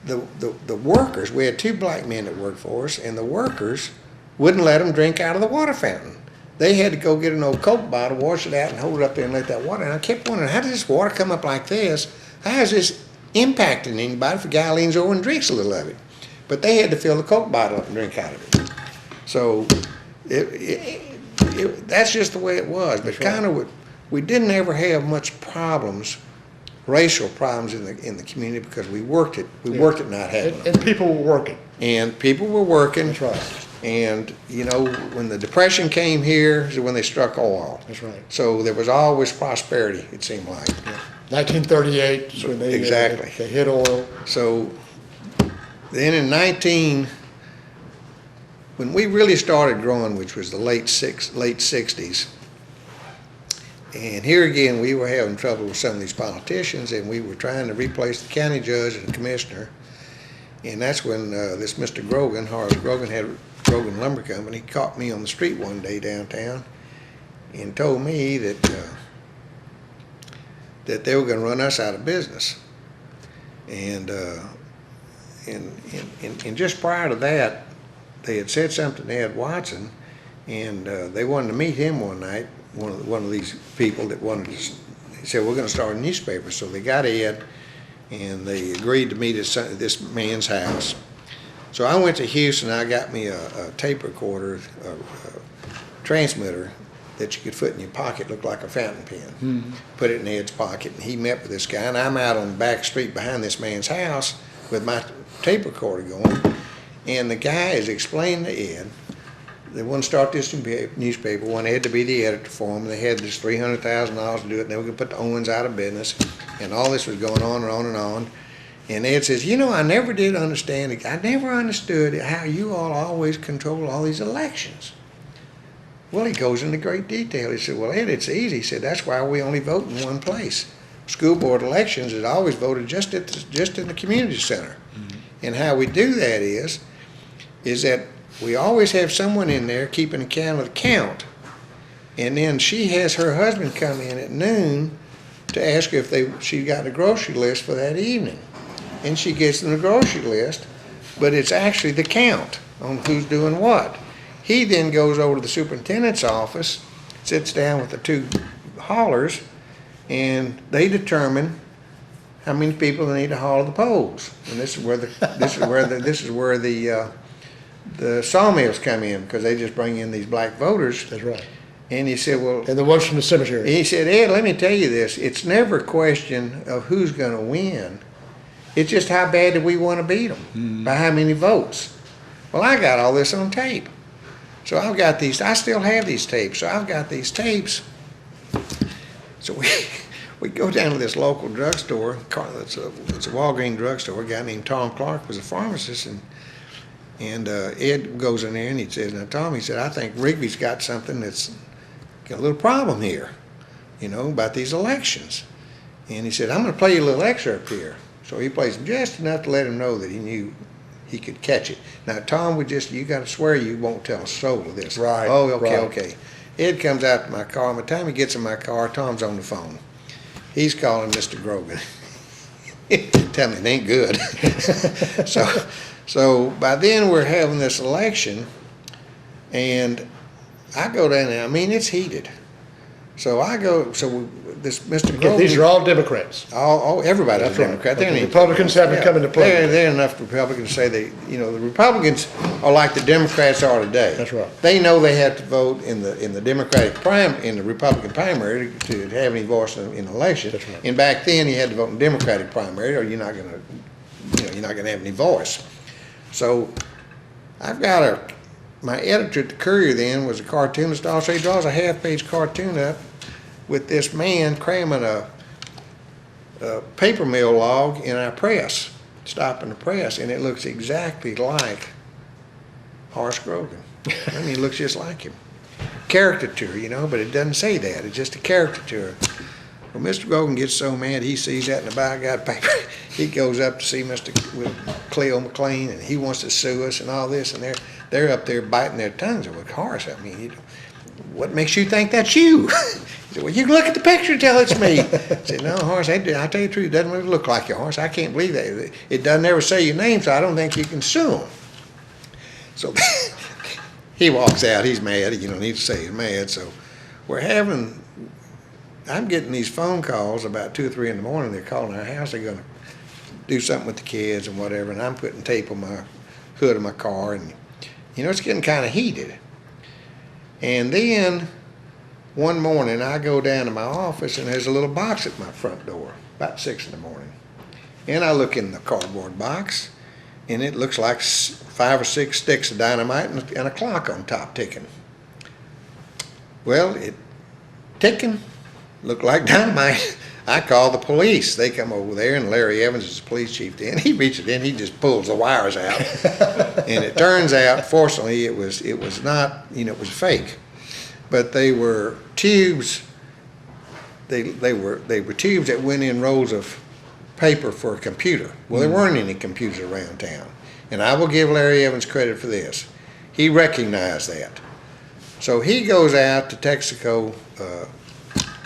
the workers, we had 2 black men that worked for us, and the workers wouldn't let them drink out of the water fountain. They had to go get an old Coke bottle, wash it out, and hold it up there and let that water. And I kept wondering, how does this water come up like this? How is this impacting anybody if a guy leans over and drinks a little of it? But they had to fill the Coke bottle up and drink out of it. So that's just the way it was. But kind of, we didn't ever have much problems, racial problems in the community, because we worked it. We worked at not having them. And people were working. And people were working. That's right. And, you know, when the Depression came here is when they struck oil. That's right. So there was always prosperity, it seemed like. Yeah. 1938 is when they hit oil. So then in when we really started growing, which was the late 60s, and here again we were having trouble with some of these politicians, and we were trying to replace the county judge and the commissioner. And that's when this Mr. Grogan, Horace Grogan, had Grogan Lumber Company, caught me on the street one day downtown and told me that they were going to run us out of business. And just prior to that, they had said something to Ed Watson, and they wanted to meet him one night. One of these people that wanted to, he said, we're going to start a newspaper. So they got Ed, and they agreed to meet at this man's house. So I went to Houston. I got me a tape recorder, a transmitter that you could put in your pocket, looked like a fountain pen. Mm-hmm. Put it in Ed's pocket, and he met with this guy. And I'm out on the back street behind this man's house with my tape recorder going. And the guy is explaining to Ed, they want to start this newspaper, wanted Ed to be the editor for them. They had this $300,000 to do it, and they were going to put the Owens out of business. And all this was going on and on and on. And Ed says, you know, I never did understand it. I never understood how you all always control all these elections. Well, he goes into great detail. He said, well, Ed, it's easy. He said, that's why we only vote in one place. School board elections is always voted just in the community center. Mm-hmm. And how we do that is that we always have someone in there keeping account of the count. And then she has her husband come in at noon to ask her if she got a grocery list for that evening. And she gets them the grocery list, but it's actually the count on who's doing what. He then goes over to the superintendent's office, sits down with the 2 haulers, and they determine how many people they need to haul the poles. And this is where the sawmills come in, because they just bring in these black voters. That's right. And he said, well, And the ones from the cemetery. he said, Ed, let me tell you this. It's never a question of who's going to win. It's just how bad do we want to beat them, by how many votes. Well, I got all this on tape. So I've got these, I still have these tapes. So I've got these tapes. So we go down to this local drugstore. It's a Walgreens drugstore. A guy named Tom Clark was a pharmacist, and Ed goes in there and he says, now Tom, he said, I think Rigby's got something that's got a little problem here, you know, about these elections. And he said, I'm going to play you a little excerpt here. So he plays just enough to let him know that he knew he could catch it. Now, Tom would just, you got to swear you won't tell a soul of this. Right. Oh, okay, right. okay. Ed comes out to my car. By the time he gets in my car, Tom's on the phone. He's calling Mr. Grogan. Tell me it ain't good. So by then we're having this election, and I go down there. I mean, it's heated. So this Mr. Grogan. These are all Democrats. Everybody's That's a right. Democrat. The Republicans haven't come into play. There are enough Republicans to say the Republicans are like the Democrats are today. That's right. They know they have to vote in the Republican primary to have any voice in elections. That's right. And back then you had to vote in Democratic primary, or you're not going to have any voice. So I've got my editor at the Courier then was a cartoonist also. He draws a half-page cartoon up with this man cramming a paper mill log in our press, stopping the press, and it looks exactly like Horace Grogan. I mean, it looks just like him. Caricature, but it doesn't say that. It's just a caricature. Well, Mr. Grogan gets so mad, he sees that in the by-God paper. He goes up to see Mr. Cleo McLean, and he wants to sue us and all this, and they're up there biting their tongues. Well, Horace, I mean, what makes you think that's you? He said, well, you can look at the picture and tell it's me. I said, no, Horace, I'll tell you the truth, it doesn't really look like you, Horace. I can't believe that. It doesn't ever say your name, so I don't think you can sue him. So he walks out, he's mad, you don't need to say he's mad. So I'm getting these phone calls about 2 or 3 in the morning. They're calling our house, they're going to do something with the kids and whatever, and I'm putting tape on my hood of my car, and it's getting kind of heated. And then one morning I go down to my office, and there's a little box at my front door, about 6 in the morning. And I look in the cardboard box, and it looks like 5 or 6 sticks of dynamite and a clock on top ticking. Well, it ticking looked like dynamite. I call the police. They come over there, and Larry Evans is the police chief then. He reaches in, he just pulls the wires out. And it turns out, fortunately, it was not, it was fake. But they were tubes, they were tubes that went in rolls of paper for a computer. Well, there weren't any computers around town. And I will give Larry Evans credit for this. He recognized that. So he goes out to Texaco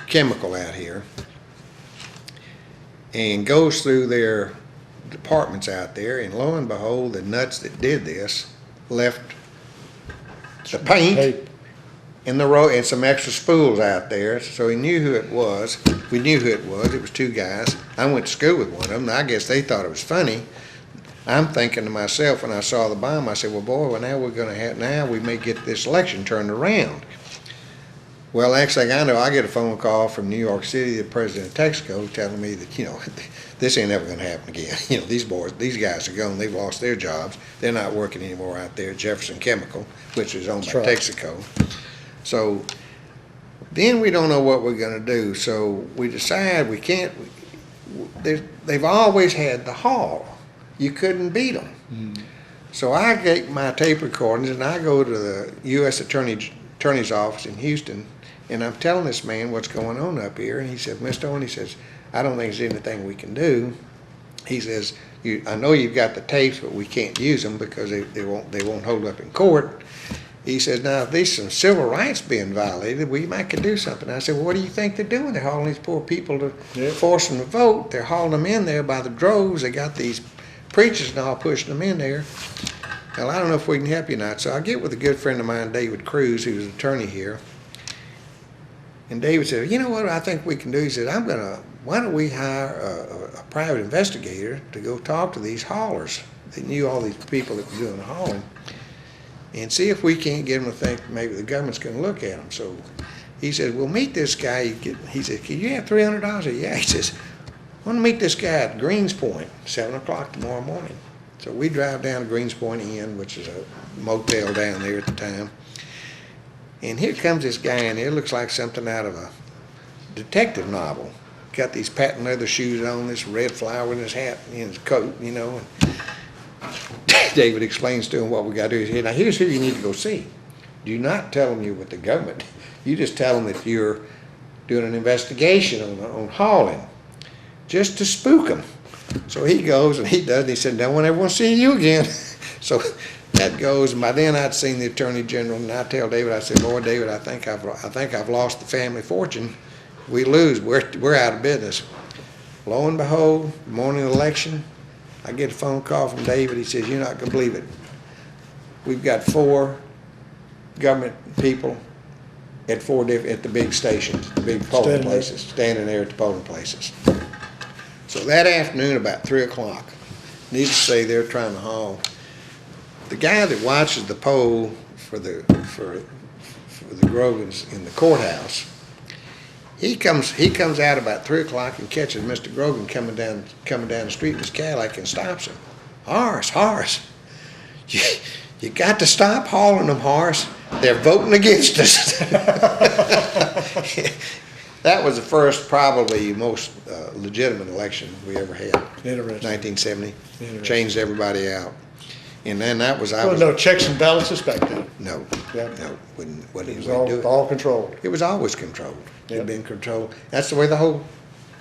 Chemical out here and goes through their departments out there, and lo and behold, the nuts that did this left the paint and the row and some extra spools out there. So he knew who it was. We knew who it was. It was 2 guys. I went to school with one of them. I guess they thought it was funny. I'm thinking to myself when I saw the bomb, I said, well, boy, now we may get this election turned around. Well, next thing I know, I get a phone call from New York City, the president of Texaco, telling me that, this ain't ever going to happen again. These guys are gone. They've lost their jobs. They're not working anymore out there at Jefferson Chemical, which is owned by Texaco. So then we don't know what we're going to do. So we decide we can't. They've always had the haul. You couldn't beat them. Mm. So I get my tape recordings, and I go to the U.S. Attorney's office in Houston, and I'm telling this man what's going on up here, and he said, Mr. Owen, he says, I don't think there's anything we can do. He says, I know you've got the tapes, but we can't use them because they won't hold up in court. He says, now if there's some civil rights being violated, we might could do something. I said, well, what do you think they're doing? They're hauling these poor people to force them to vote. They're hauling them in there by the droves. They got these preachers and all pushing them in there. Well, I don't know if we can help you or not. So I get with a good friend of mine, David Cruz, who's an attorney here. And David said, you know what I think we can do? He said, why don't we hire a private investigator to go talk to these haulers? They knew all these people that were doing the hauling, and see if we can't get them to think maybe the government's going to look at them. So he said, we'll meet this guy. He said, can you have $300? I said, yeah. He says, I want to meet this guy at Greens Point, 7 o'clock tomorrow morning. So we drive down to Greens Point Inn, which is a motel down there at the time. And here comes this guy in there. It looks like something out of a detective novel. Got these patent leather shoes on, this red flower in his hat, in his coat, you know. And David explains to him what we got to do. He said, now here's who you need to go see. Do not tell them you're with the government. You just tell them that you're doing an investigation on hauling, just to spook them. So he goes and he does, and he said, "Don't want everyone to see you again." So that goes, and by then I'd seen the Attorney General, and I tell David, I said, "Lord, David, I think I've lost the family fortune. We lose, we're out of business." Lo and behold, the morning of the election, I get a phone call from David. He says, "You're not gonna believe it. We've got 4 government people at at the big stations, the big polling places, standing there at the polling places." So that afternoon, about 3 o'clock, needless to say, they're trying to haul. The guy that watches the poll for the Grogans in the courthouse, he comes out about 3 o'clock and catches Mr. Grogan coming down the street in his Cadillac and stops him. Horace, you got to stop hauling them, Horace. They're voting against us. That was the first, probably most legitimate election we ever had. Interesting. 1970. Changed everybody out. And then that was, There was no checks and balances back then. No, Yeah. no, wouldn't It was do it. all controlled. It was always controlled. It Yep. had been controlled. That's the way the whole,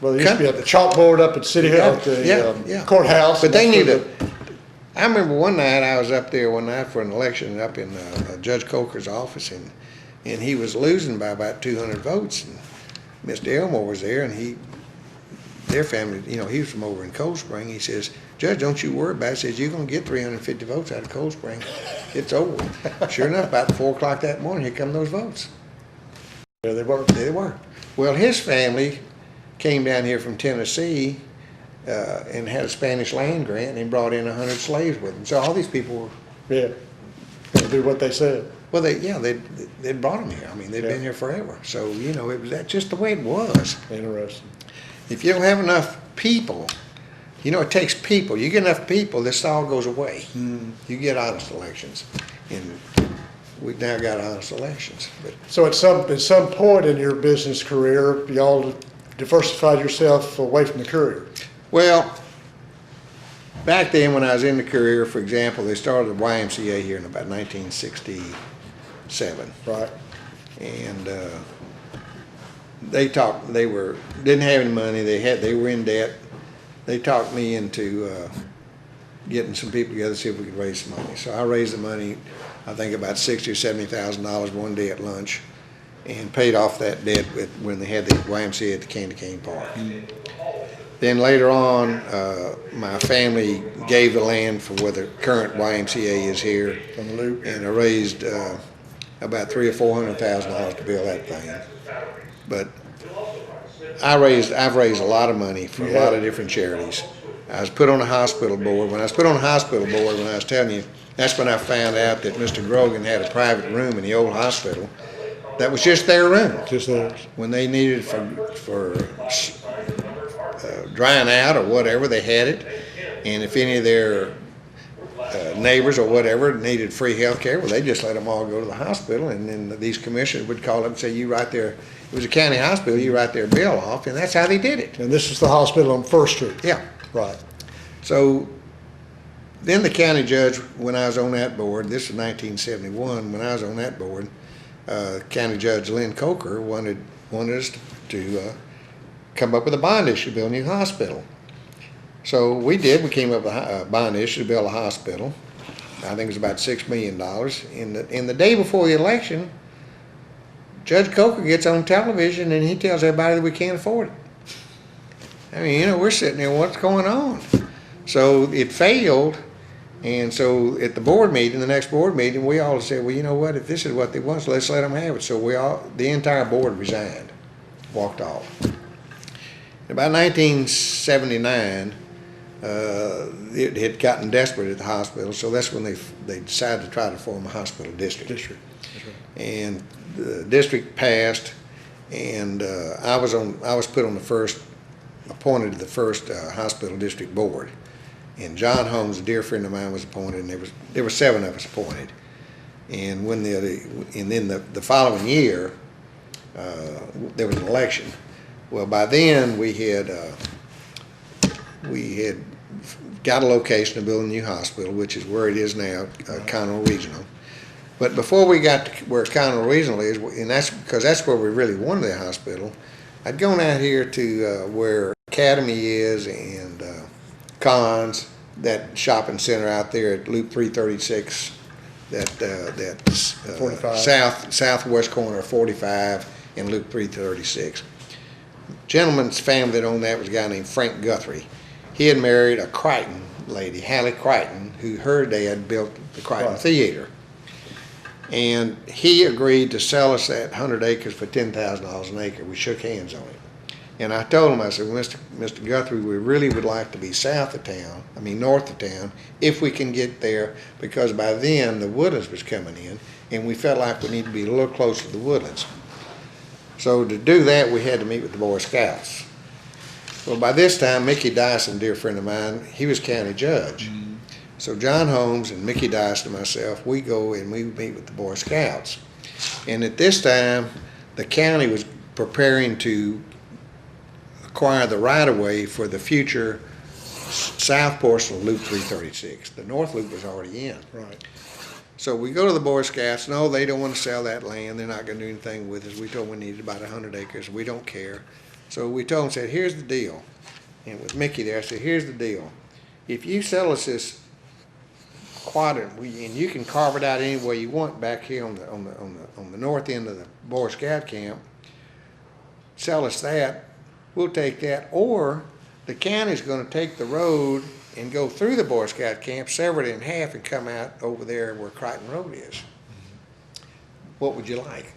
Well, there used to be a chalkboard up at City Hall, at the courthouse. But they and knew that's that. I remember one night, I was up there one night for an election up in Judge Coker's office, and he was losing by about 200 votes. And Mr. Elmore was there, and their family, you know, he was from over in Cold Spring. He says, "Judge, don't you worry about it." He says, "You're going to get 350 votes out of Cold Spring. It's over." Sure enough, about 4 o'clock that morning, here come those votes. There they were. There they were. Well, his family came down here from Tennessee and had a Spanish land grant, and he brought in 100 slaves with him. So all these people were, Yeah. They do what they said. well, they'd brought them here. I mean, they'd been here forever. So, you know, that's just the way it was. Interesting. If you don't have enough people, you know, it takes people. You get enough people, this all goes away. You get honest elections. And we've now got honest elections. But So at some point in your business career, y'all diversified yourself away from the courier. well, back then when I was in the career, for example, they started the YMCA here in about 1967. Right. And they didn't have any money. They were in debt. They talked me into getting some people together to see if we could raise some money. So I raised the money, I think about $60,000 or $70,000 one day at lunch, and paid off that debt when they had the YMCA at the Candy Cane Park. Then later on, my family gave the land for where the current YMCA is here, On the loop. and I raised about $300,000 or $400,000 to build that thing. But I've raised a lot of money for a lot of different charities. I was put on a hospital board. When I was put on a hospital board, when I was telling you, that's when I found out that Mr. Grogan had a private room in the old hospital that was just their room. Just theirs. When they needed for drying out or whatever, they had it. And if any of their neighbors or whatever needed free health care, well, they just let them all go to the hospital, and then these commissioners would call up and say, "You right there," it was a county hospital, "You write their bill off," and that's how they did it. And this was the hospital on First Street. Yeah. Right. So then the county judge, when I was on that board, this was 1971, when I was on that board, County Judge Lynn Coker wanted us to come up with a bond issue to build a new hospital. So we did. We came up with a bond issue to build a hospital. I think it was about $6 million. In the day before the election, Judge Coker gets on television and he tells everybody that we can't afford it. I mean, you know, we're sitting there, what's going on? So it failed, and so at the board meeting, the next board meeting, we all said, well, you know what, if this is what they want, so let's let them have it. So the entire board resigned. walked off. About 1979, it had gotten desperate at the hospital, so that's when they decided to try to form a hospital district. That's right. And the district passed, and I was put on appointed to the first hospital district board. And John Holmes, a dear friend of mine, was appointed, and there were 7 of us appointed. And when then the following year, there was an election. Well, by then we had got a location to build a new hospital, which is where it is now, Conroe Regional. But before we got to where Conroe Regional is, and that's because that's where we really wanted the hospital, I'd gone out here to where Academy is and Cons, that shopping center out there at Loop 336, that 45. southwest corner of 45 and Loop 336. Gentleman's family that owned that was a guy named Frank Guthrie. He had married a Crichton lady, Hallie Crichton, who her dad built the Crichton Theater. And he agreed to sell us that 100 acres for $10,000 an acre. We shook hands on it. And I told him, I said, well, Mr. Guthrie, we really would like to be north of town, if we can get there, because by then the Woodlands was coming in, and we felt like we needed to be a little closer to the Woodlands. So to do that, we had to meet with the Boy Scouts. Well, by this time, Mickey Dyson, a dear friend of mine, he was county judge. Mm-hmm. So John Holmes and Mickey Dyson and myself, we go and we meet with the Boy Scouts. And at this time, the county was preparing to acquire the right-of-way for the future south portion of Loop 336. The north loop was already in. Right. So we go to the Boy Scouts. No, they don't want to sell that land. They're not going to do anything with us. We told them we needed about 100 acres. We don't care. So we told them, said, here's the deal. And with Mickey there, I said, here's the deal. If you sell us this quadrant, and you can carve it out any way you want back here on the north end of the Boy Scout camp, sell us that, we'll take that. Or the county's going to take the road and go through the Boy Scout camp, sever it in half, and come out over there where Crichton Road is. What would you like?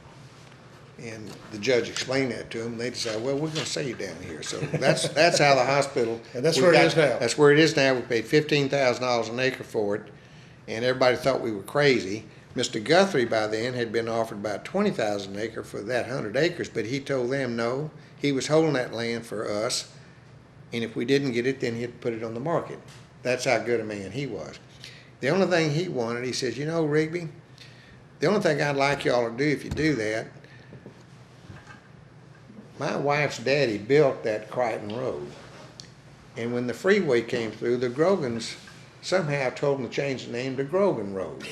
And the judge explained that to them. They decided, well, we're going to sell you down here. So that's how the hospital. And that's where it is now. That's where it is now. We paid $15,000 an acre for it, and everybody thought we were crazy. Mr. Guthrie by then had been offered about $20,000 an acre for that 100 acres, but he told them no. He was holding that land for us, and if we didn't get it, then he'd put it on the market. That's how good a man he was. The only thing he wanted, he says, you know, Rigby, the only thing I'd like y'all to do if you do that, my wife's daddy built that Crichton Road. And when the freeway came through, the Grogans somehow told them to change the name to Grogan Road.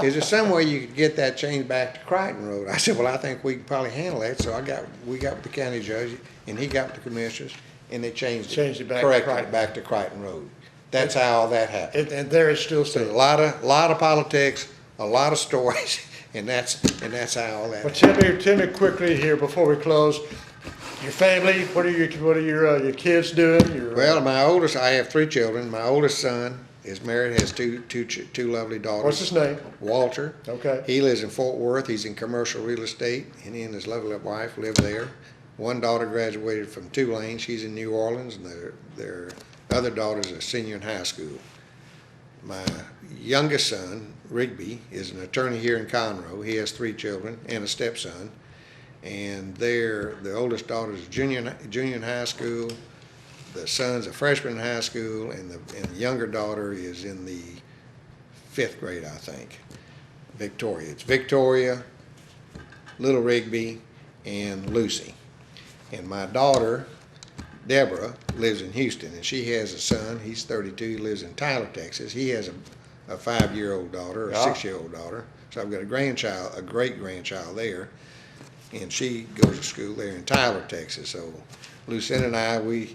Is there some way you could get that changed back to Crichton Road? I said, well, I think we can probably handle that. So we got with the county judge, and he got with the commissioners, and they changed it back back to Crichton Road. That's how all that happened. And there is still So a lot of politics, a lot of stories, and that's how all that. Well, tell me quickly here before we close. Your family, what are your kids doing? Well, I have 3 children. My oldest son is married, has two lovely daughters. What's his name? Walter. Okay. He lives in Fort Worth. He's in commercial real estate, and he and his lovely wife live there. One daughter graduated from Tulane. She's in New Orleans, and their other daughter's a senior in high school. My youngest son, Rigby, is an attorney here in Conroe. He has 3 children and a stepson. And the oldest daughter is junior in high school. The son's a freshman in high school, and the younger daughter is in the 5th grade, I think. Victoria. It's Victoria, little Rigby, and Lucy. And my daughter, Deborah, lives in Houston, and she has a son. He's 32. He lives in Tyler, Texas. He has a 5-year-old daughter, or a 6-year-old daughter. So I've got a great-grandchild there. And she goes to school there in Tyler, Texas. So Lucinda and I, we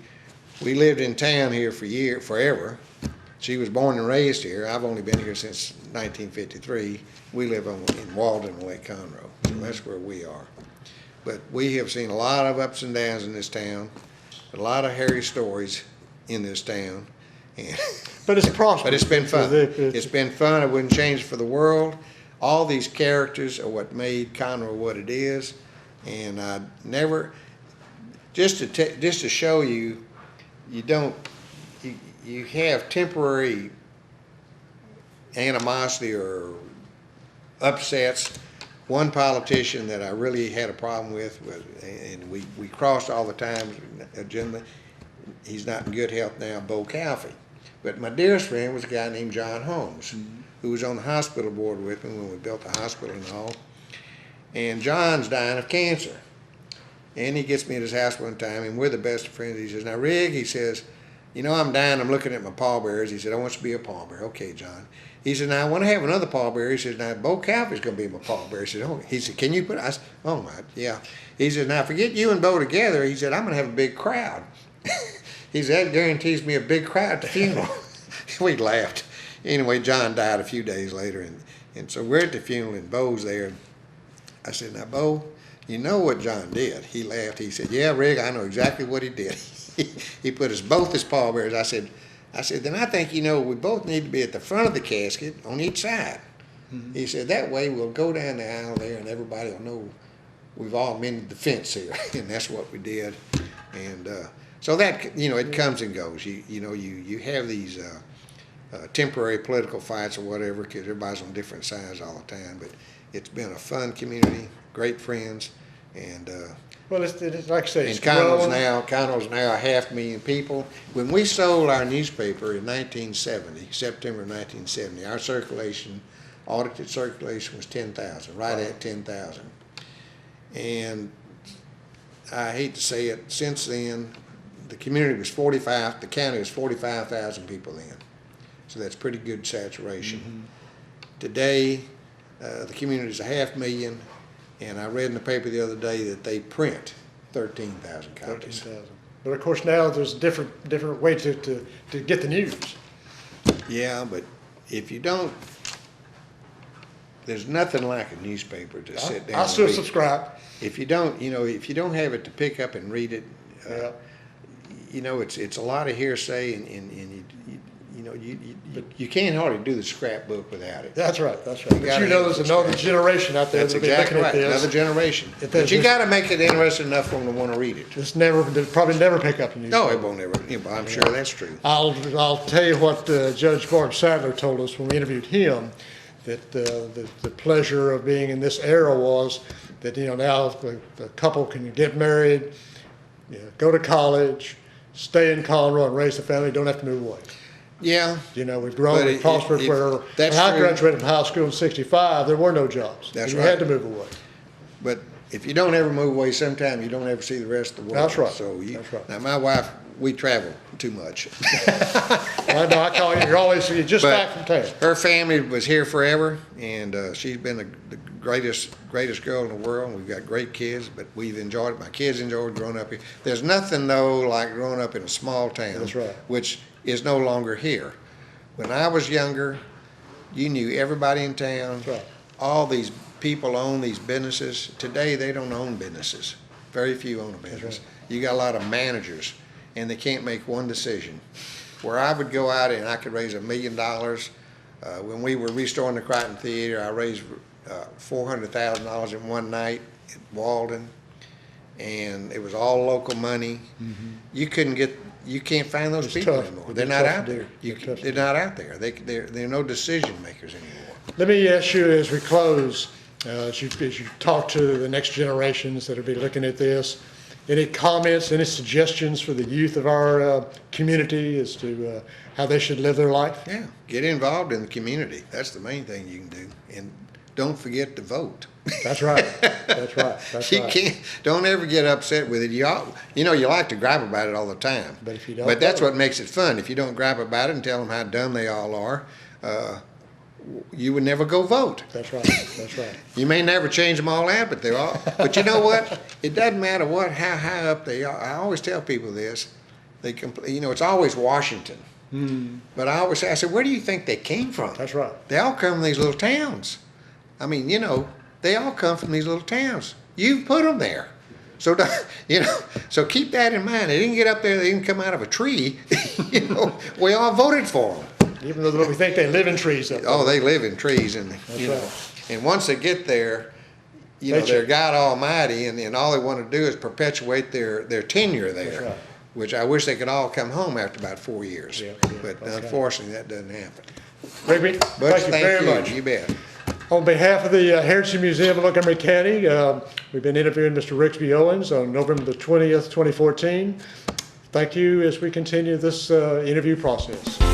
lived in town here forever. She was born and raised here. I've only been here since 1953. We live in Walden, Lake Conroe. So that's where we are. But we have seen a lot of ups and downs in this town, a lot of hairy stories in this town. And But it's prosperous. But it's been fun. It's been fun. I wouldn't change it for the world. All these characters are what made Conroe what it is. And I never, just to show you, you have temporary animosity or upsets. One politician that I really had a problem with, and we crossed all the time, a gentleman, he's not in good health now, Bo Calfee. But my dearest friend was a guy named John Holmes, who was on the hospital board with me when we built the hospital and all. And John's dying of cancer. And he gets me at his house one time, and we're the best of friends. He says, now, Rig, he says, you know, I'm dying, I'm looking at my pallbearers. He said, I want you to be a pallbearer. Okay, John. He said, now, I want to have another pallbearer. He says, now, Bo Calfee's going to be my pallbearer. He said, oh, can you put, I said, oh, my, yeah. He said, now, forget you and Bo together. He said, I'm going to have a big crowd. He said, that guarantees me a big crowd at the funeral. We laughed. Anyway, John died a few days later, and so we're at the funeral, and Bo's there. I said, now, Bo, you know what John did? He laughed. He said, yeah, Rig, I know exactly what he did. He put both his pallbearers. I said, then I think, you know, we both need to be at the front of the casket on each side. He said, that way we'll go down the aisle there, and everybody will know we've all mended the fence here. And that's what we did. And so that, you know, it comes and goes. You have these temporary political fights or whatever, because everybody's on different sides all the time. But it's been a fun community, great friends, and well, it's like I say, it's Connell's growing. now 500,000 people. When we sold our newspaper in 1970, September 1970, our circulation, audited circulation, was 10,000, right at 10,000. And I hate to say it, since then, the community was 45, the county was 45,000 people then. So that's pretty good saturation. Today, the community is 500,000, and I read in the paper the other day that they print 13,000 copies. 13,000. But of course now there's different way to get the news. Yeah, but if you don't, there's nothing like a newspaper to sit down. I still and read. subscribe. If you don't, if you don't have it to pick up and read it, Yeah. It's a lot of hearsay, and you can't hardly do the scrapbook without it. That's right. That's right. But you know, there's another generation out there That's that'll be exactly looking right. at this. Another generation. There's But you got to make it interesting enough for them to want to read it. They'll probably never pick up the news. No, it won't ever. I'm sure that's true. I'll tell you what Judge Barb Sadler told us when we interviewed him, that the pleasure of being in this era was that, now the couple can get married, go to college, stay in Colorado and raise a family, don't have to move away. Yeah. We've grown and prospered where when that's I true. graduated from high school in '65, there were no jobs. That's you right. had to move away. But if you don't ever move away sometime, you don't ever see the rest of the world. That's right. So That's right. Now my wife, we travel too much. I know, I call you, you're just But back from town. her family was here forever, and she's been the greatest girl in the world. We've got great kids, but we've enjoyed it. My kids enjoyed growing up here. There's nothing, though, like growing up in a small town, That's right. which is no longer here. When I was younger, you knew everybody in town. That's right. All these people own these businesses. Today, they don't own businesses. Very few own a business. right. You got a lot of managers, and they can't make one decision. Where I would go out and I could raise $1 million. When we were restoring the Crichton Theater, I raised $400,000 in one night at Walden, and it was all local money. You can't find those It's people tough. anymore. It'd They're be not tough out to there. do. They're not out there. They're no decision makers anymore. Let me ask you as we close, as you talk to the next generations that will be looking at this, any comments, any suggestions for the youth of our community as to how they should live their life? Yeah, get involved in the community. That's the main thing you can do. And don't forget to vote. That's right. That's right. That's You right. don't ever get upset with it. You like to gripe about it all the time. But if you don't But that's vote. what makes it fun. If you don't gripe about it and tell them how dumb they all are, you would never go vote. That's right. That's right. You may never change them all out, but they're all. But you know what? It doesn't matter how high up they are. I always tell people this. It's always Washington. But I always say, I said, where do you think they came from? That's right. They all come from these little towns. I mean, they all come from these little towns. You put them there. So, so keep that in mind. They didn't get up there. They didn't come out of a tree. We all voted for them. Even though we think they live in trees up there. Oh, they live in trees, and right. and once they get there, you know, Nature. they're God Almighty, and all they want to do is perpetuate their tenure there. That's right. Which I wish they could all come home after about 4 years. Yeah, But okay. unfortunately, that doesn't happen. Rigby, Butch, thank you very much. You bet. On behalf of the Heritage Museum of Montgomery County, we've been interviewing Mr. Rigby Owens on November the 20th, 2014. Thank you as we continue this interview process.